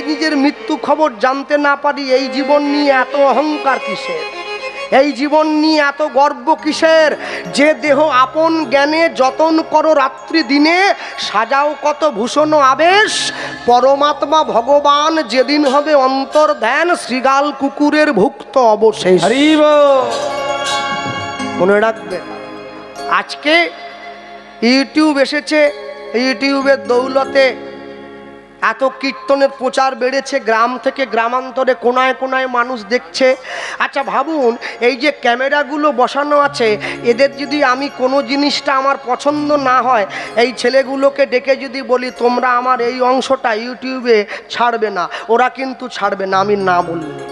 নিজের মৃত্যু খবর জানতে না পারি, এই জীবন নিয়ে এত অহংকার কিসের? এই জীবন নিয়ে এত গর্ব কিসের? যে দেহ আপন জ্ঞানে যতন করো রাত্রি দিনে, সাজাও কত ভূষণ আবেশ, পরমাত্মা ভগবান যেদিন হবে অন্তর ধ্যান, শ্রীগাল কুকুরের ভুক্ত অবশেষ। মনে রাখবেন, আজকে ইউটিউব এসেছে, ইউটিউবের দৌলতে এত কীর্তনের প্রচার বেড়েছে, গ্রাম থেকে গ্রামান্তরে কোনায় কোনায় মানুষ দেখছে। আচ্ছা ভাবুন, এই যে ক্যামেরাগুলো বসানো আছে, এদের যদি আমি কোনো জিনিসটা আমার পছন্দ না হয়, এই ছেলেগুলোকে ডেকে যদি বলি তোমরা আমার এই অংশটা ইউটিউবে ছাড়বে না, ওরা কিন্তু ছাড়বে না আমি না বললে।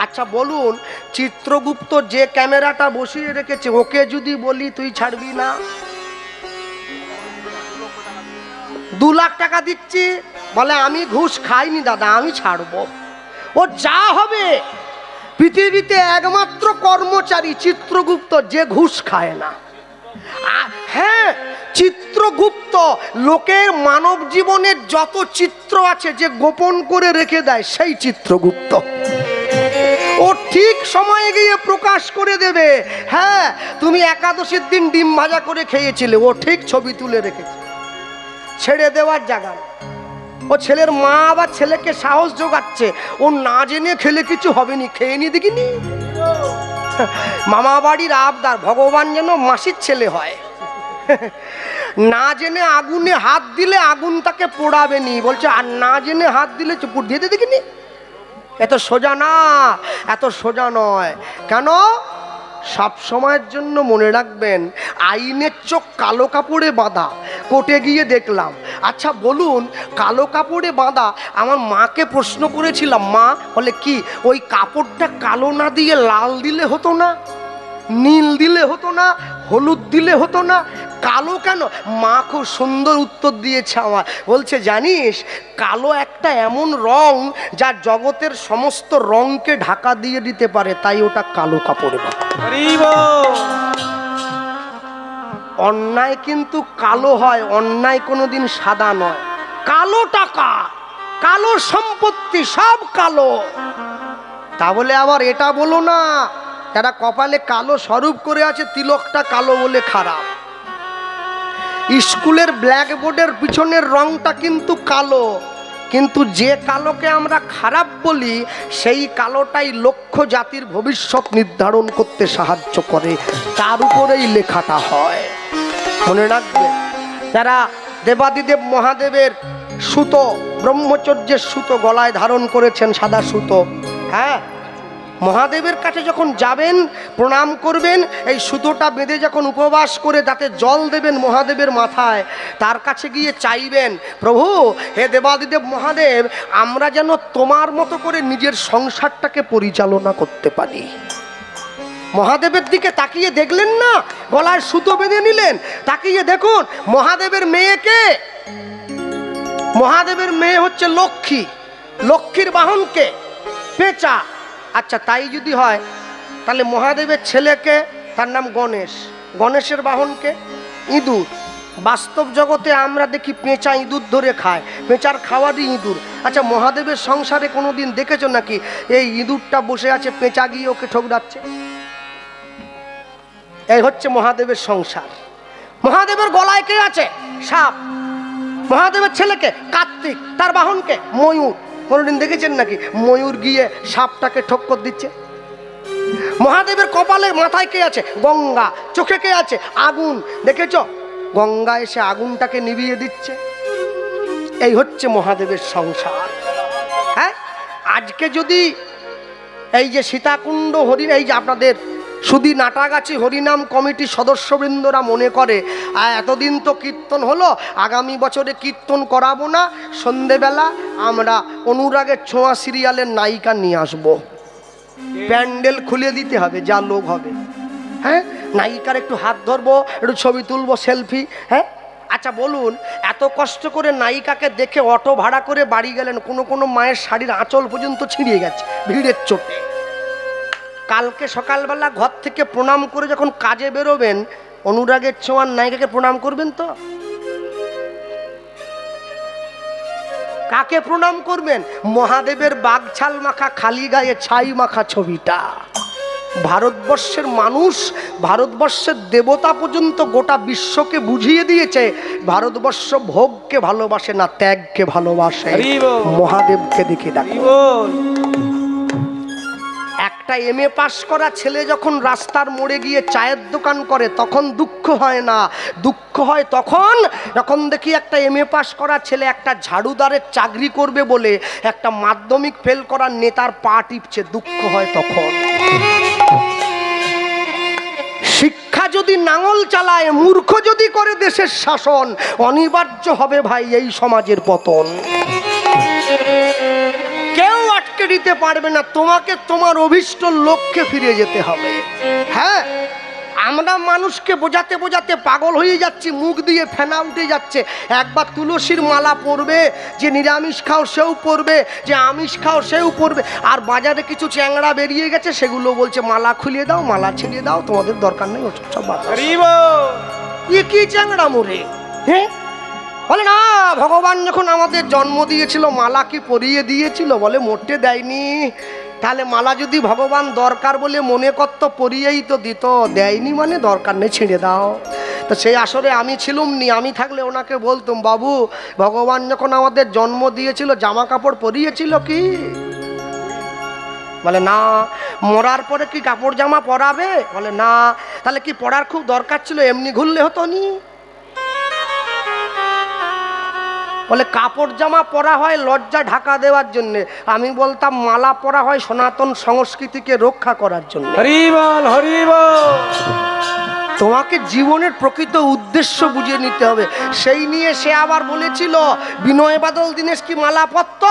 আচ্ছা বলুন, চিত্রগুপ্ত যে ক্যামেরাটা বসিয়ে রেখেছে, ওকে যদি বলি তুই ছাড়বি না, 2 লাখ টাকা দিচ্ছি, বলে আমি ঘুষ খাইনি দাদা, আমি ছাড়বো। ও যা হবে, পৃথিবীতে একমাত্র কর্মচারী চিত্রগুপ্ত যে ঘুষ খায় না। হ্যাঁ, চিত্রগুপ্ত লোকের মানব জীবনের যত চিত্র আছে যে গোপন করে রেখে দেয় সেই চিত্রগুপ্ত। ও ঠিক সময়ে গিয়ে প্রকাশ করে দেবে। হ্যাঁ, তুমি একাদশীর দিন ডিম ভাজা করে খেয়েছিলে, ও ঠিক ছবি তুলে রেখেছে, ছেড়ে দেওয়ার জায়গা। ও ছেলের মা আবার ছেলেকে সাহস জোগাচ্ছে, ও না জেনে খেলে কিছু হবে নি, খেয়ে নি দেখিনি। মামা বাড়ির আবদার, ভগবান যেন মাসির ছেলে হয়। না জেনে আগুনে হাত দিলে আগুন তাকে পোড়াবে নি, বলছে আর না জেনে হাত দিলে চুপুর দিয়ে দেখিনি। এত সোজা না, এত সোজা নয়। কেন? সব সময়ের জন্য মনে রাখবেন, আইনের চোখ কালো কাপড়ে বাঁধা। কোর্টে গিয়ে দেখলাম। আচ্ছা বলুন, কালো কাপড়ে বাঁধা, আমার মাকে প্রশ্ন করেছিলাম, মা বলে কি ওই কাপড়টা কালো না দিয়ে লাল দিলে হতো না, নীল দিলে হতো না, হলুদ দিলে হতো না, কালো কেন? মা খুব সুন্দর উত্তর দিয়েছে আমার, বলছে জানিস কালো একটা এমন রং যা জগতের সমস্ত রংকে ঢাকা দিয়ে দিতে পারে, তাই ওটা কালো কাপড়ে বাঁধা। অন্যায় কিন্তু কালো হয়, অন্যায় কোনোদিন সাদা নয়। কালো টাকা, কালো সম্পত্তি, সব কালো। তা বলে আবার এটা বলো না যারা কপালে কালো স্বরূপ করে আছে তিলকটা কালো বলে খারাপ। স্কুলের ব্ল্যাকবোর্ডের পিছনের রংটা কিন্তু কালো, কিন্তু যে কালোকে আমরা খারাপ বলি সেই কালোটাই লক্ষ্য জাতির ভবিষ্যৎ নির্ধারণ করতে সাহায্য করে, তার উপরেই লেখাটা হয়। মনে রাখবে, যারা দেবাদিদেব মহাদেবের সুতো, ব্রহ্মচর্যের সুতো গলায় ধারণ করেছেন, সাদা সুতো, হ্যাঁ, মহাদেবের কাছে যখন যাবেন প্রণাম করবেন, এই সুতোটা বেঁধে যখন উপবাস করে তাতে জল দেবেন মহাদেবের মাথায়, তার কাছে গিয়ে চাইবেন, প্রভু হে দেবাদিদেব মহাদেব, আমরা যেন তোমার মতো করে নিজের সংসারটাকে পরিচালনা করতে পারি। মহাদেবের দিকে তাকিয়ে দেখলেন না, গলায় সুতো বেঁধে নিলেন, তাকিয়ে দেখুন মহাদেবের মেয়েকে। মহাদেবের মেয়ে হচ্ছে লক্ষ্মী, লক্ষ্মীর বাহনকে পেঁচা। আচ্ছা তাই যদি হয় তাহলে মহাদেবের ছেলেকে, তার নাম গণেশ, গণেশের বাহনকে ইঁদুর। বাস্তব জগতে আমরা দেখি পেঁচা ইঁদুর ধরে খায়, পেঁচার খাওয়ারই ইঁদুর। আচ্ছা মহাদেবের সংসারে কোনোদিন দেখেছো নাকি এই ইঁদুরটা বসে আছে, পেঁচা গিয়ে ওকে ঠোকরাচ্ছে? এই হচ্ছে মহাদেবের সংসার। মহাদেবের গলায় কে আছে? সাপ। মহাদেবের ছেলেকে কার্তিক, তার বাহনকে ময়ূর। কোনদিন দেখেছেন নাকি ময়ূর গিয়ে সাপটাকে ঠক্কর দিচ্ছে? মহাদেবের কপালে মাথায় কে আছে? গঙ্গা। চোখে কে আছে? আগুন। দেখেছ? গঙ্গা এসে আগুনটাকে নিভিয়ে দিচ্ছে। এই হচ্ছে মহাদেবের সংসার। হ্যাঁ, আজকে যদি এই যে সীতাকুণ্ড হরিণ, এই যে আপনাদের সুধী নাটাগাছি হরিনাম কমিটির সদস্যবৃন্দরা মনে করে এতদিন তো কীর্তন হলো, আগামী বছরে কীর্তন করাবো না, সন্ধেবেলা আমরা অনুরাগের ছোঁয়া সিরিয়ালের নায়িকা নিয়ে আসবো, প্যান্ডেল খুলে দিতে হবে, যা লোক হবে। হ্যাঁ, নায়িকার একটু হাত ধরবো, একটু ছবি তুলবো, সেলফি। হ্যাঁ, আচ্ছা বলুন, এত কষ্ট করে নায়িকাকে দেখে অটো ভাড়া করে বাড়ি গেলেন, কোনো কোনো মায়ের শাড়ির আঁচল পর্যন্ত ছিঁড়িয়ে গেছে ভিড়ের চোটে। কালকে সকালবেলা ঘর থেকে প্রণাম করে যখন কাজে বেরোবেন, অনুরাগের ছোঁয়ার নায়িকাকে প্রণাম করবেন তো? কাকে প্রণাম করবেন? মহাদেবের বাগছাল মাখা, খালি গায়ে ছাই মাখা ছবিটা। ভারতবর্ষের মানুষ, ভারতবর্ষের দেবতা পর্যন্ত গোটা বিশ্বকে বুঝিয়ে দিয়েছে ভারতবর্ষ ভোগকে ভালোবাসে না, ত্যাগকে ভালোবাসে। মহাদেবকে দেখে দেখো। একটা MA পাস করা ছেলে যখন রাস্তার মোড়ে গিয়ে চায়ের দোকান করে তখন দুঃখ হয় না, দুঃখ হয় তখন যখন দেখি একটা MA পাস করা ছেলে একটা ঝাড়ুদারের চাকরি করবে বলে একটা মাধ্যমিক ফেল করা নেতার পা টিপছে, দুঃখ হয় তখন। শিক্ষা যদি নাঙল চালায়, মূর্খ যদি করে দেশের শাসন, অনিবার্য হবে ভাই এই সমাজের পতন। কেউ আটকে দিতে পারবে না, তোমাকে তোমার অভিষ্ট লক্ষ্যে ফিরে যেতে হবে। হ্যাঁ, আমরা মানুষকে বোঝাতে বোঝাতে পাগল হয়ে যাচ্ছি, মুখ দিয়ে ফেনা উঠে যাচ্ছে। একবার তুলসীর মালা পরবে, যে নিরামিষ খাও সেও পরবে, যে আমিষ খাও সেও পরবে। আর বাজারে কিছু চ্যাংড়া বেরিয়ে গেছে, সেগুলো বলছে মালা খুলিয়ে দাও, মালা ছিঁড়িয়ে দাও, তোমাদের দরকার নেই ওসব। কি চ্যাংড়া মোরে, হ্যাঁ? বলে না, ভগবান যখন আমাদের জন্ম দিয়েছিল মালা কি পরিয়ে দিয়েছিল? বলে মোটে দেয়নি। তাহলে মালা যদি ভগবান দরকার বলে মনে করতো পরিয়েই তো দিত, দেয়নি মানে দরকার নেই, ছিঁড়ে দাও। তো সেই আসরে আমি ছিলুম নি, আমি থাকলে ওনাকে বলতুম, বাবু ভগবান যখন আমাদের জন্ম দিয়েছিল জামা কাপড় পরিয়েছিল কি? বলে না। মরার পরে কি কাপড় জামা পরাবে? বলে না। তাহলে কি পরার খুব দরকার ছিল, এমনি ঘুরলে হতো নি? বলে কাপড় জামা পরা হয় লজ্জা ঢাকা দেওয়ার জন্য। আমি বলতাম মালা পরা হয় সনাতন সংস্কৃতিকে রক্ষা করার জন্য। হরি বল হরি বল। তোমাকে জীবনের প্রকৃত উদ্দেশ্য বুঝে নিতে হবে। সেই নিয়ে সে আবার বলেছিল, বিনয় বাদল দীনেশ কি মালা পরত,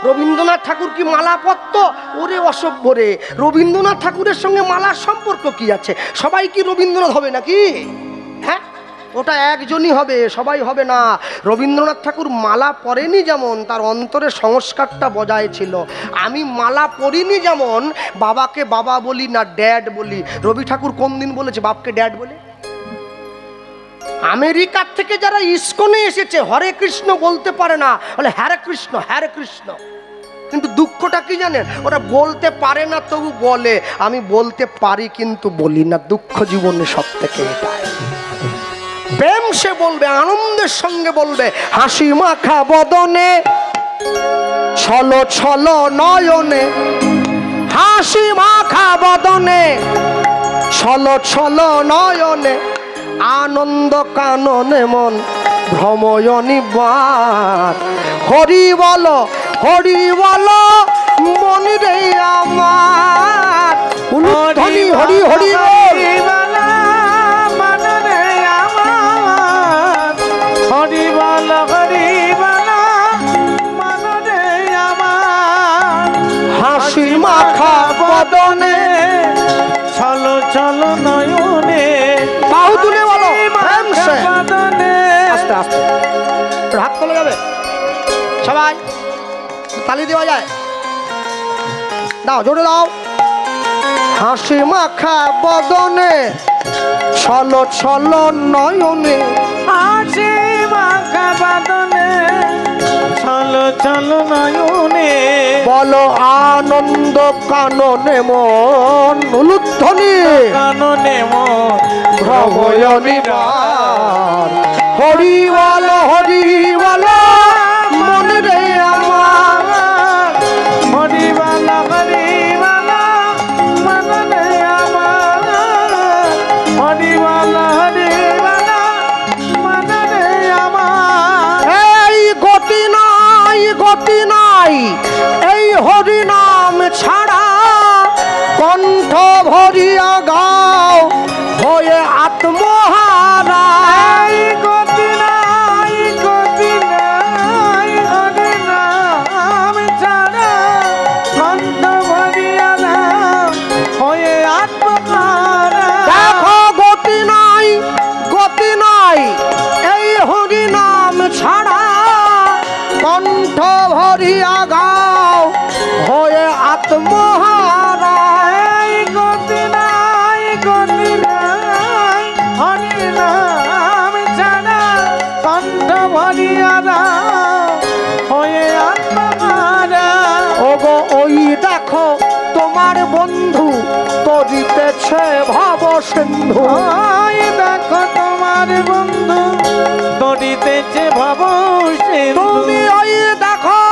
রবীন্দ্রনাথ ঠাকুর কি মালা পরত? ওরে অসভ্য রে, রবীন্দ্রনাথ ঠাকুরের সঙ্গে মালার সম্পর্ক কি আছে? সবাই কি রবীন্দ্রনাথ হবে নাকি? হ্যাঁ, ওটা একজনই হবে, সবাই হবে না। রবীন্দ্রনাথ ঠাকুর মালা পরেনি যেমন তার অন্তরে সংস্কারটা বজায় ছিল। আমি মালা পরিনি যেমন বাবাকে বাবা বলি না ড্যাড বলি। রবি ঠাকুর কোন দিন বলেছে বাপকে ড্যাড বলে? আমেরিকার থেকে যারা ইস্কনে এসেছে হরে কৃষ্ণ বলতে পারে না, বলে হরে কৃষ্ণ হরে কৃষ্ণ। কিন্তু দুঃখটা কি জানেন? ওরা বলতে পারে না তবু বলে, আমি বলতে পারি কিন্তু বলি না। দুঃখ জীবনে সব থেকে এটাই। প্রেম সে বলবে, আনন্দের সঙ্গে বলবে, হাসি মাখা বদনে ছলো ছলো নয়নে, হাসি মাখা বদনে ছলো ছলো নয়নে, আনন্দ কাননে মন ভ্রময়নি বার। হরি বলো মন রে আমার, হরি হরি হরি বল। হরি বল হরি বল মনরে আমার, হাসি মাখা বদনে চলো চলো নয়নে, বাহু তুলে বলো প্রেম সে। বদনে। আস্তে আস্তে হাত তোলা যাবে, সবাই তালি দেওয়া যায়, দাও জোরে দাও। হাসি মাখা বদনে ছলো ছলো নয়নে, হাসি মাখা বদনে চলো চলো নয়নে, বলো আনন্দ কাননে মন উলুধ্বনি কাননে মন ভ্রময়নি বার। হরি বলো মন রে আমার, হরি বল মনরে আমার, হরি বল মনরে আমার। এই গতি নাই এই হরি নাম ছাড়া, কণ্ঠ ভরিয়া গাও হয়ে আত্মহারা। এই গতি নাই হরি নাম ছাড়া, কণ্ঠ ভরিয়া নাও হয়ে আত্মহারা। দেখো গতি নাই এই হরি নাম ছাড়া, কণ্ঠ ভরিয়া গাও হয়ে আত্মহারা। এই গতি নাই হরি নাম ছাড়া, কণ্ঠ ভরিয়া নাও হয়ে আত্মহারা। ওগো ওই দেখো তোমার বন্ধু তরিতেছে ভব সিন্ধু। ওই দেখো তোমার বন্ধু তরিতেছে ভব সিন্ধু। তুমি ওই দেখো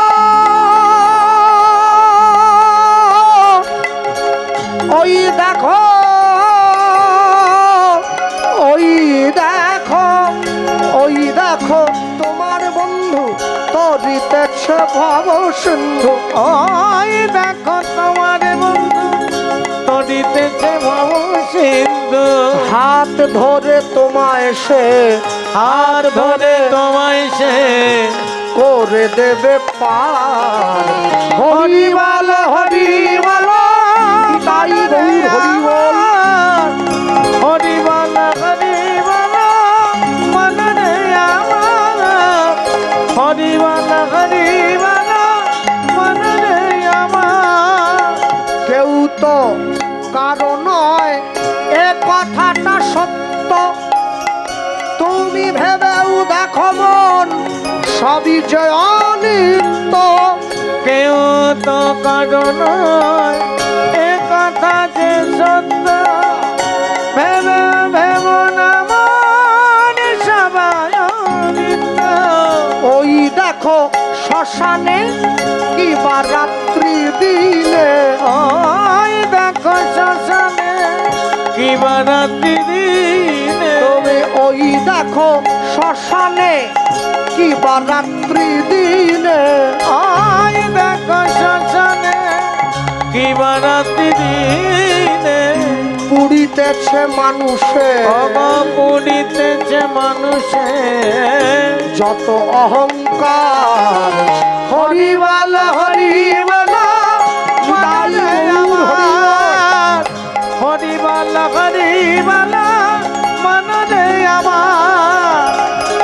তোমার বন্ধু তরিতেছে ভব সিন্ধু। ওই দেখো তোমার বন্ধু তরিতেছে ভব সিন্ধু। হাত ধরে তোমায় সে হাত ধরে তোমায় সে করে দেবে পার। হরি বল তাই গৌর হরি বল। হরি বল মনরে আমার, হরি বল মনরে আমার। কেউ তো কারো নয় এ কথাটা সত্য, তুমি ভেবেও দেখো মন সবই যে অনিত্য। কেউ তো কারণ এ কথা যে সত্য, ভেবে ভেব না মন সবাই অনিত্য। ওই দেখো শ্মশানে কিবা রাত্রি দিনে, ওই দেখো শ্মশানে কিবা রাত্রি দিনে, তবে ওই দেখো শ্মশানে কিবা রাত্রি দিনে, ওই দেখো শ্মশানে কিবা রাত্রি দিনে, পুড়িতেছে মানুষে পুড়িতেছে মানুষে যত অহংকার। হরিবল হরিবল হরিবল হরিবল মন রে আমার,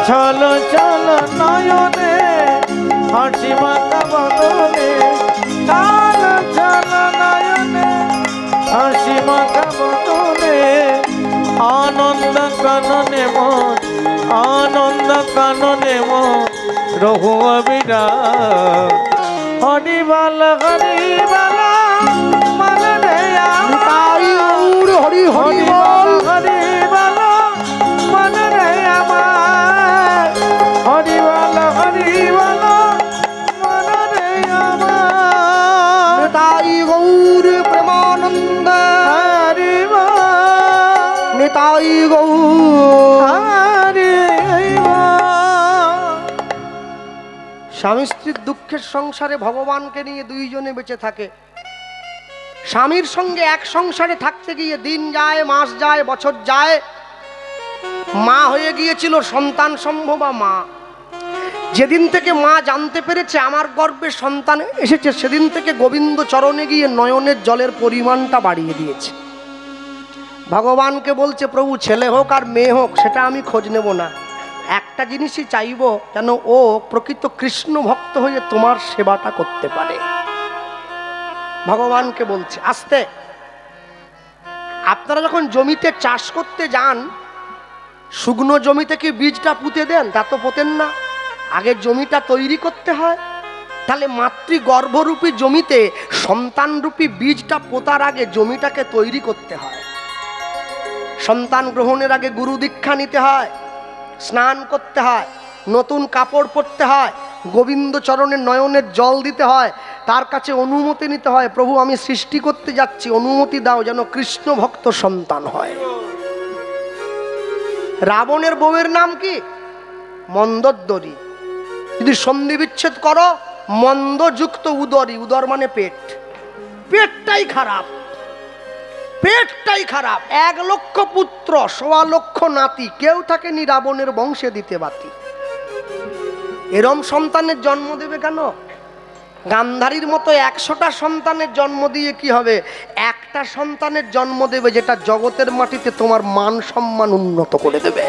চলো চলো নয়নে হাসি মাথা বদলে, চলো চলো নয়নে হাসি মাথা বদলে, আনন্দ কাননে মন আনন্দ কাননে মন রঘু অবিরাম। হরিবল হরিবল মন রে আমার, হরি হরি বল হরিবল মন রে আমার, হরিবল হরিবল মন রে আমার, তাই গৌর প্রেমানন্দ হরিবল নিতাই গৌর। স্বামী স্ত্রীর দুঃখের সংসারে ভগবানকে নিয়ে দুইজনে বেঁচে থাকে। স্বামীর সঙ্গে এক সংসারে থাকতে গিয়ে দিন যায়, মাস যায়, বছর যায়। মা হয়ে গিয়েছিল সন্তান সম্ভবা মা। যেদিন থেকে মা জানতে পেরেছে আমার গর্ভে সন্তান এসেছে, সেদিন থেকে গোবিন্দ চরণে গিয়ে নয়নের জলের পরিমাণটা বাড়িয়ে দিয়েছে। ভগবানকে বলছে, প্রভু ছেলে হোক আর মেয়ে হোক সেটা আমি খোঁজ নেব না, একটা জিনিসই চাইব, যেন ও প্রকৃত কৃষ্ণ ভক্ত হয়ে তোমার সেবাটা করতে পারে। ভগবানকে বলছে। আস্তে আপনারা যখন জমিতে চাষ করতে যান, শুকনো জমিতে কি বীজটা পুঁতে দেন? তা তো পোতেন না, আগে জমিটা তৈরি করতে হয়। তাহলে মাতৃগর্ভরূপী জমিতে সন্তানরূপী বীজটা পোতার আগে জমিটাকে তৈরি করতে হয়। সন্তান গ্রহণের আগে গুরু দীক্ষা নিতে হয়, স্নান করতে হয়, নতুন কাপড় পরতে হয়, গোবিন্দ চরণের নয়নের জল দিতে হয়, তার কাছে অনুমতি নিতে হয়, প্রভু আমি সৃষ্টি করতে যাচ্ছি, অনুমতি দাও যেন কৃষ্ণ ভক্ত সন্তান হয়। রাবণের বউয়ের নাম কি? মন্দোদরী। যদি সন্ধি বিচ্ছেদ করো, মন্দযুক্ত উদরী, উদর মানে পেট, পেটটাই খারাপ, পেটটাই খারাপ। 1 লক্ষ পুত্র 1.25 লক্ষ নাতি, কেউ থাকেনি রাবণের বংশে দিতে বাতি। এরম সন্তানের জন্ম দেবে কেন? গান্ধারীর মতো 100টা সন্তানের জন্ম দিয়ে কি হবে? একটা সন্তানের জন্ম দেবে যেটা জগতের মাটিতে তোমার মান সম্মান উন্নত করে দেবে।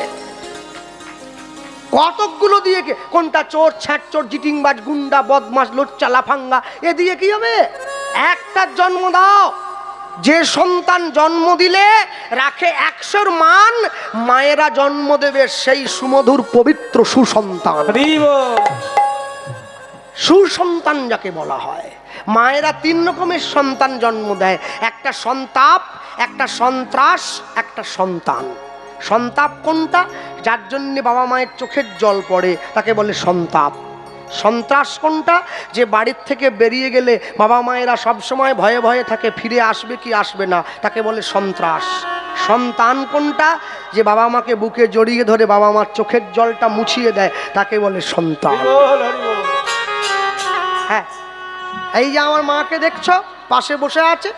কতকগুলো দিয়ে কি, কোনটা চোর, ছ্যাঁচোর, জিটিংবাজ, গুন্ডা, বদমাস, লোচ্চা, লাফাঙ্গা, এ দিয়ে কি হবে? একটার জন্ম দাও। যে সন্তান জন্ম দিলে রাখে 100র মান, মায়েরা জন্ম দেবে সেই সুমধুর পবিত্র সুসন্তান। সুসন্তান যাকে বলা হয়। মায়েরা 3 রকমের সন্তান জন্ম দেয়, একটা সন্তাপ, একটা সন্ত্রাস, একটা সন্তান। সন্তাপ কোনটা? যার জন্য বাবা মায়ের চোখের জল পড়ে, তাকে বলে সন্তাপ। সন্ত্রাস কোনটা? যে বাড়ির থেকে বেরিয়ে গেলে বাবা মায়েরা সবসময় ভয়ে ভয়ে থাকে, ফিরে আসবে কি আসবে না, তাকে বলে সন্ত্রাস। সন্তান কোনটা? যে বাবা মাকে বুকে জড়িয়ে ধরে বাবা মার চোখের জলটা মুছিয়ে দেয়, তাকে বলে সন্তান। হ্যাঁ, এই যে আমার মাকে দেখছো পাশে বসে আছে,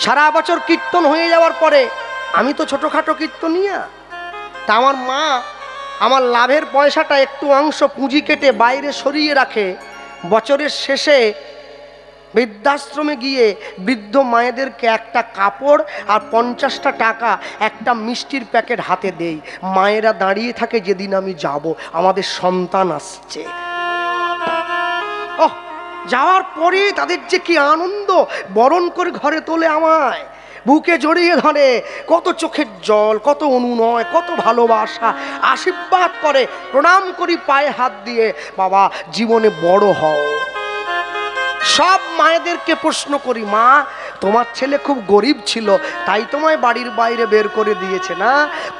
সারা বছর কীর্তন হয়ে যাওয়ার পরে, আমি তো ছোটোখাটো কীর্তনিয়া, তা আমার মা আমার লাভের পয়সাটা একটু অংশ পুঁজি কেটে বাইরে সরিয়ে রাখে, বছরের শেষে বৃদ্ধাশ্রমে গিয়ে বৃদ্ধ মায়েদেরকে একটা কাপড় আর 50টা টাকা, একটা মিষ্টির প্যাকেট হাতে দেই। মায়েরা দাঁড়িয়ে থাকে, যেদিন আমি যাব আমাদের সন্তান আসছে। ওহ, যাওয়ার পরে তাদের যে কি আনন্দ, বরণ করে ঘরে তোলে আমায়, বুকে জড়িয়ে ধরে, কত চোখের জল, কত অনুনয়, কত ভালোবাসা, আশীর্বাদ করে, প্রণাম করি পায়ে হাত দিয়ে, বাবা জীবনে বড় হও। সব মায়েদেরকে প্রশ্ন করি, মা তোমার ছেলে খুব গরিব ছিল তাই তোমায় বাড়ির বাইরে বের করে দিয়েছে না?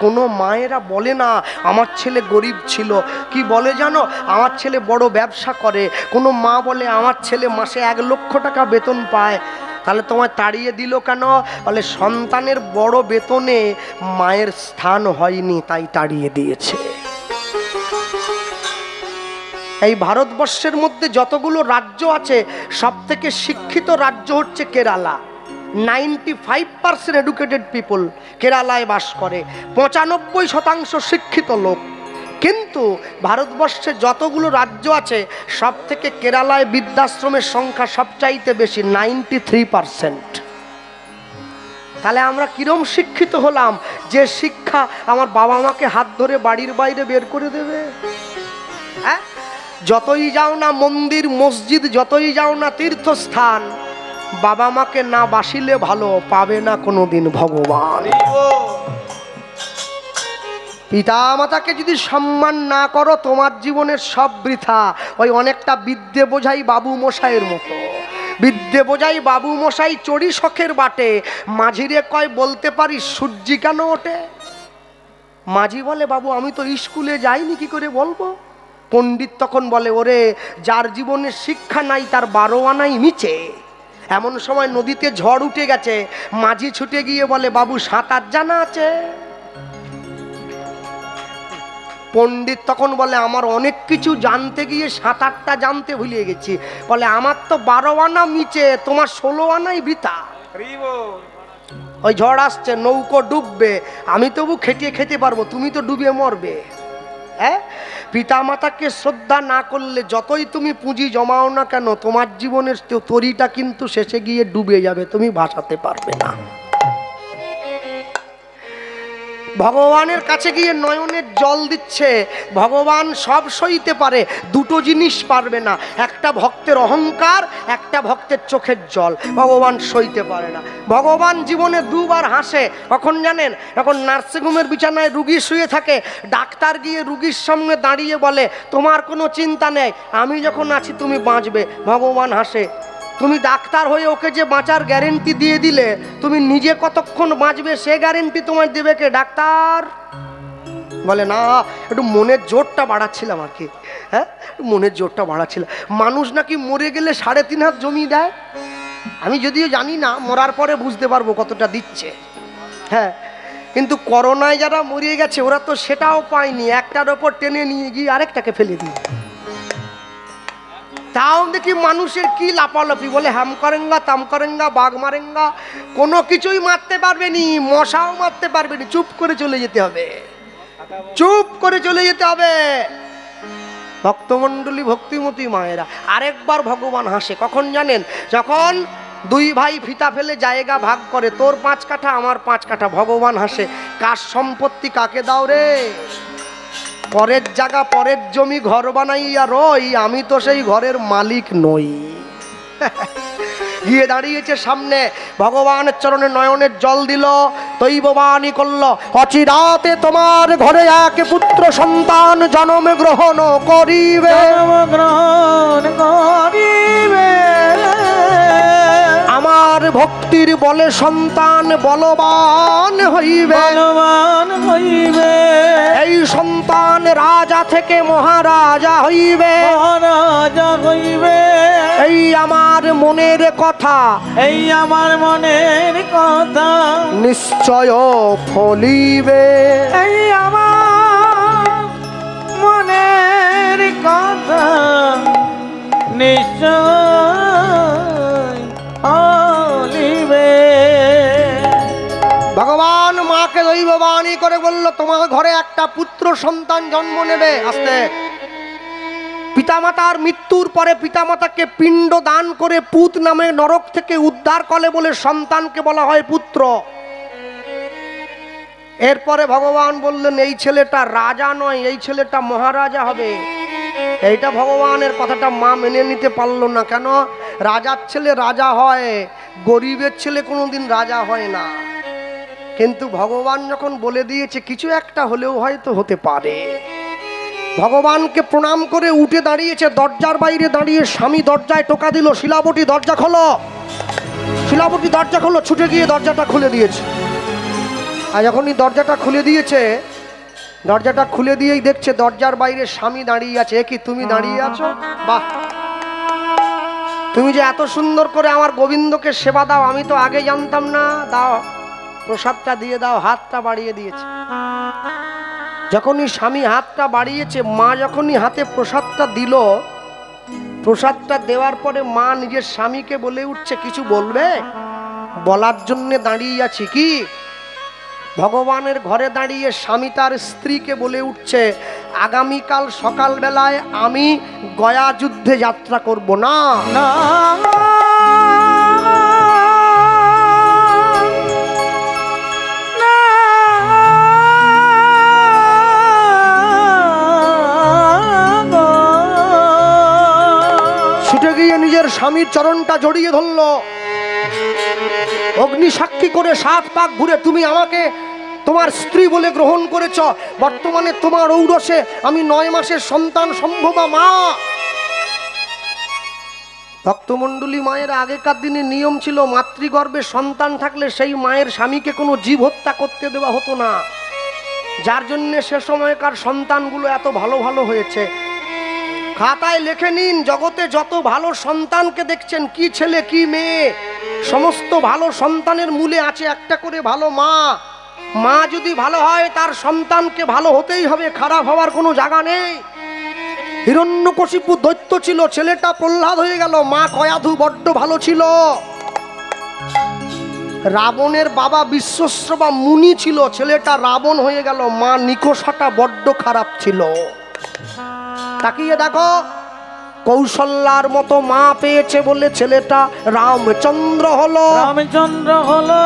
কোনো মায়েরা বলে না আমার ছেলে গরিব ছিল, কি বলে জানো, আমার ছেলে বড় ব্যবসা করে। কোনো মা বলে আমার ছেলে মাসে 1 লক্ষ টাকা বেতন পায়। তাহলে তোমায় তাড়িয়ে দিল কেন? বলে সন্তানের বড় বেতনে মায়ের স্থান হয়নি তাই তাড়িয়ে দিয়েছে। এই ভারতবর্ষের মধ্যে যতগুলো রাজ্য আছে সব থেকে শিক্ষিত রাজ্য হচ্ছে কেরালা। 95% এডুকেটেড পিপল কেরালায় বাস করে, 95% শিক্ষিত লোক। কিন্তু ভারতবর্ষে যতগুলো রাজ্য আছে সব থেকে কেরালায় বৃদ্ধাশ্রমের সংখ্যা সবচাইতে বেশি, 93%। তাহলে আমরা কিরম শিক্ষিত হলাম যে শিক্ষা আমার বাবা মাকে হাত ধরে বাড়ির বাইরে বের করে দেবে? হ্যাঁ, যতই যাও না মন্দির মসজিদ, যতই যাও না তীর্থস্থান, বাবা মাকে না বাসিলে ভালো পাবে না কোনোদিন ভগবান। পিতা মাতাকে যদি সম্মান না করো তোমার জীবনের সব বৃথা। ওই অনেকটা বিদ্যে বোঝাই বাবু মশাইয়ের মতো। বিদ্যে বোঝাই বাবু মশাই চড়ি শখের বাটে, মাঝিরে কয় বলতে পারি সূর্যি কেন ওঠে? মাঝি বলে বাবু আমি তো স্কুলে যাইনি, কি করে বলবো? পণ্ডিত তখন বলে ওরে যার জীবনে শিক্ষা নাই তার 12 আনাই নিচে। এমন সময় নদীতে ঝড় উঠে গেছে, মাঝি ছুটে গিয়ে বলে বাবু সাঁতার জানা আছে? পণ্ডিত তখন বলে আমার অনেক কিছু জানতে গিয়ে সাঁতারটা জানতে ভুলে গেছি। বলে আমার তো 12 আনা নিচে, তোমার 16 আনাই বৃথা। ওই ঝড় আসছে, নৌকো ডুববে, আমি তবু খেটিয়ে খেতে পারবো, তুমি তো ডুবে মরবে। হ্যাঁ, পিতা মাতাকে শ্রদ্ধা না করলে যতই তুমি পুঁজি জমাও না কেন তোমার জীবনের তরিটা কিন্তু শেষে গিয়ে ডুবে যাবে, তুমি ভাসাতে পারবে না। ভগবানের কাছে গিয়ে নয়নের জল দিচ্ছে, ভগবান সব সইতে পারে, দুটো জিনিস পারবে না, একটা ভক্তের অহংকার, একটা ভক্তের চোখের জল। ভগবান সইতে পারে না। ভগবান জীবনে 2 বার হাসে, কখন জানেন? যখন নার্সিংহোমের বিছানায় রুগী শুয়ে থাকে, ডাক্তার গিয়ে রুগীর সামনে দাঁড়িয়ে বলে তোমার কোনো চিন্তা নেই, আমি যখন আছি তুমি বাঁচবে। ভগবান হাসে, তুমি ডাক্তার হয়ে ওকে যে বাঁচার গ্যারেন্টি দিয়ে দিলে, তুমি নিজে কতক্ষণ বাঁচবে সে গ্যারেন্টি তোমায় দেবে কে? ডাক্তার। বলে না, একটু মনের জোরটা বাড়াচ্ছিলাম আর কি। হ্যাঁ, মনের জোরটা বাড়াচ্ছিলাম। মানুষ নাকি মরে গেলে 3.5 হাত জমি দেয়। আমি যদিও জানি না, মরার পরে বুঝতে পারবো কতটা দিচ্ছে। হ্যাঁ, কিন্তু করোনায় যারা মরিয়ে গেছে ওরা তো সেটাও পায়নি, একটার ওপর টেনে নিয়ে গিয়ে আরেকটাকে ফেলে দিয়ে। তাও দেখি মানুষের কি লাপালাপি, বলে হাম করেঙ্গা তাম করেঙ্গা বাঘ মারেঙ্গা, কোনো কিছুই মারতে পারবে নি, মশাও মারতে পারবে নি, চুপ করে চলে যেতে হবে, চুপ করে চলে যেতে হবে। ভক্তমণ্ডলী ভক্তিমতী মায়েরা, আরেকবার ভগবান হাসে, কখন জানেন? যখন 2 ভাই ফিতা ফেলে জায়গা ভাগ করে, তোর 5 কাঠা আমার 5 কাঠা। ভগবান হাসে, কার সম্পত্তি কাকে দাও রে? পরের জায়গা পরের জমি ঘর বানাইয়া রই, আমি তো সেই ঘরের মালিক নই। গিয়ে দাঁড়িয়েছে সামনে, ভগবানের চরণে নয়নের জল দিল, দৈববাণী করল অচিরাতে তোমার ঘরে এক পুত্র সন্তান জন্ম গ্রহণ করিবে, আমার ভক্তির বলে সন্তান বলবান হইবে, এই সন্তান রাজা থেকে মহারাজা হইবে, এই আমার মনের কথা, এই আমার মনের কথা নিশ্চয় ফলিবে, এই আমার মনের কথা নিশ্চয় ফলিবে। ভগবান মাকে দৈববাণী করে বলল তোমার ঘরে একটা পুত্র সন্তান জন্ম নেবে। আস্তে, পিতামাতার মৃত্যুর পরে পিতামাতাকে পিণ্ড দান করে পুত নামে নরক থেকে উদ্ধার করে বলে সন্তানকে বলা হয় পুত্র। এরপরে ভগবান বললেন এই ছেলেটা রাজা নয়, এই ছেলেটা মহারাজা হবে। এইটা ভগবানের কথাটা মা মেনে নিতে পারলো না। কেন? রাজার ছেলে রাজা হয়, গরিবের ছেলে কোনোদিন রাজা হয় না, কিন্তু ভগবান যখন বলে দিয়েছে কিছু একটা হলেও হয়তো হতে পারে। ভগবানকে প্রণাম করে উঠে দাঁড়িয়েছে, দরজার বাইরে দাঁড়িয়ে স্বামী দরজায় টোকা দিল, শিলাবতী দরজা খোলো, শিলাবতী দরজা খোলো। ছুটে গিয়ে দরজাটা খুলে দিয়েছে। আর যখনই দরজাটা খুলে দিয়েছে, দরজাটা খুলে দিয়েই দেখছে দরজার বাইরে স্বামী দাঁড়িয়ে আছে। এ কি, তুমি দাঁড়িয়ে আছো? বাহ, তুমি যে এত সুন্দর করে আমার গোবিন্দকে সেবা দাও, আমি তো আগে জানতাম না। দাও, প্রসাদটা দিয়ে দাও। হাতটা বাড়িয়ে দিয়েছে। যখনই স্বামী হাতটা বাড়িয়েছে, মা যখনই হাতে প্রসাদটা দিল, প্রসাদটা দেওয়ার পরে মা নিজের স্বামীকে বলে উঠছে, কিছু বলবে? বলার জন্যে দাঁড়িয়ে আছি। কি? ভগবানের ঘরে দাঁড়িয়ে স্বামী তার স্ত্রীকে বলে উঠছে, আগামীকাল সকালবেলায় আমি গয়া যুদ্ধে যাত্রা করব না। না ছুটে গিয়ে নিজের স্বামীর চরণটা জড়িয়ে ধরল, অগ্নি সাক্ষী করে 7 পাক ঘুরে, তুমি আমাকে তোমার স্ত্রী বলে গ্রহণ করেছ, বর্তমানে তোমার ঔরসে আমি 9 মাসের সন্তান সম্ভবা মা। ভক্তমণ্ডলী, মায়ের আগেকার দিনে নিয়ম ছিল, মাতৃগর্ভে সন্তান থাকলে সেই মায়ের স্বামীকে কোনো জীব হত্যা করতে দেওয়া হতো না, যার জন্যে সে সময়কার সন্তানগুলো এত ভালো ভালো হয়েছে। খাতায় লিখে নিন, জগতে যত ভালো সন্তানকে দেখছেন, কি ছেলে কি মেয়ে, সমস্ত ভালো সন্তানের মূলে আছে একটা করে ভালো মা। মা যদি ভালো হয়, তার সন্তানকে ভালো হতেই হবে, খারাপ হওয়ার কোনো জায়গা নেই। হিরণ্যকশিপু দৈত্য ছিল, ছেলেটা প্রহ্লাদ হয়ে গেল। মা কয়াধু বড্ড ভালো ছিল। রাবণের বাবা বিশ্বশ্রবা মুনি ছিল, ছেলেটা রাবণ হয়ে গেল। মা নিকষাটা বড্ড খারাপ ছিল। তাকিয়ে দেখো, কৌশল্যার মতো মা পেয়েছে বলে ছেলেটা রামচন্দ্র হলো। রামচন্দ্র হলো।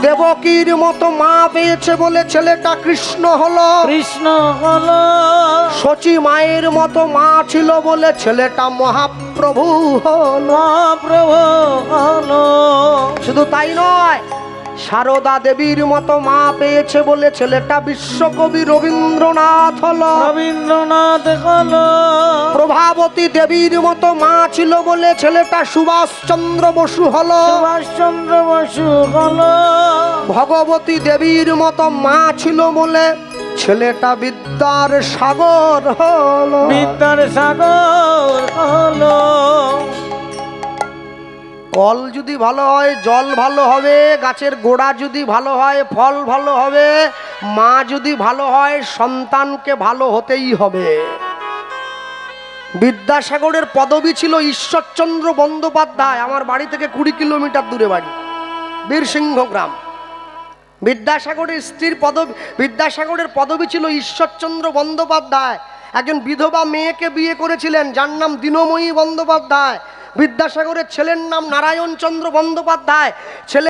দেবকীর মতো মা পেয়েছে বলে ছেলেটা কৃষ্ণ হলো। কৃষ্ণ হলো। শচী মায়ের মতো মা ছিল বলে ছেলেটা মহাপ্রভু হলো। মহাপ্রভু হলো। শুধু তাই নয়, সারদা দেবীর মতো মা পেয়েছে বলে ছেলেটা বিশ্বকবি রবীন্দ্রনাথ হলো। রবীন্দ্রনাথ হলো। প্রভাবতী দেবীর মতো মা ছিল বলে ছেলেটা সুভাষচন্দ্র বসু হলো। সুভাষচন্দ্র বসু হলো। ভগবতী দেবীর মতো মা ছিল বলে ছেলেটা বিদ্যার সাগর হলো। বিদ্যার সাগর হলো। কল যদি ভালো হয়, জল ভালো হবে। গাছের গোড়া যদি ভালো হয়, ফল ভালো হবে। মা যদি ভালো হয়, সন্তানকে ভালো হতেই হবে। বিদ্যাসাগরের পদবী ছিল ঈশ্বরচন্দ্র বন্দ্যোপাধ্যায়। আমার বাড়ি থেকে 20 কিলোমিটার দূরে বাড়ি, বীরসিংহ গ্রাম। বিদ্যাসাগরের পদবী ছিল ঈশ্বরচন্দ্র বন্দ্যোপাধ্যায়। একজন বিধবা মেয়েকে বিয়ে করেছিলেন, যার নাম দীনময়ী বন্দ্যোপাধ্যায়। বিদ্যাসাগরের ছেলের নাম নারায়ণ চন্দ্র বন্দ্যোপাধ্যায়। ছেলে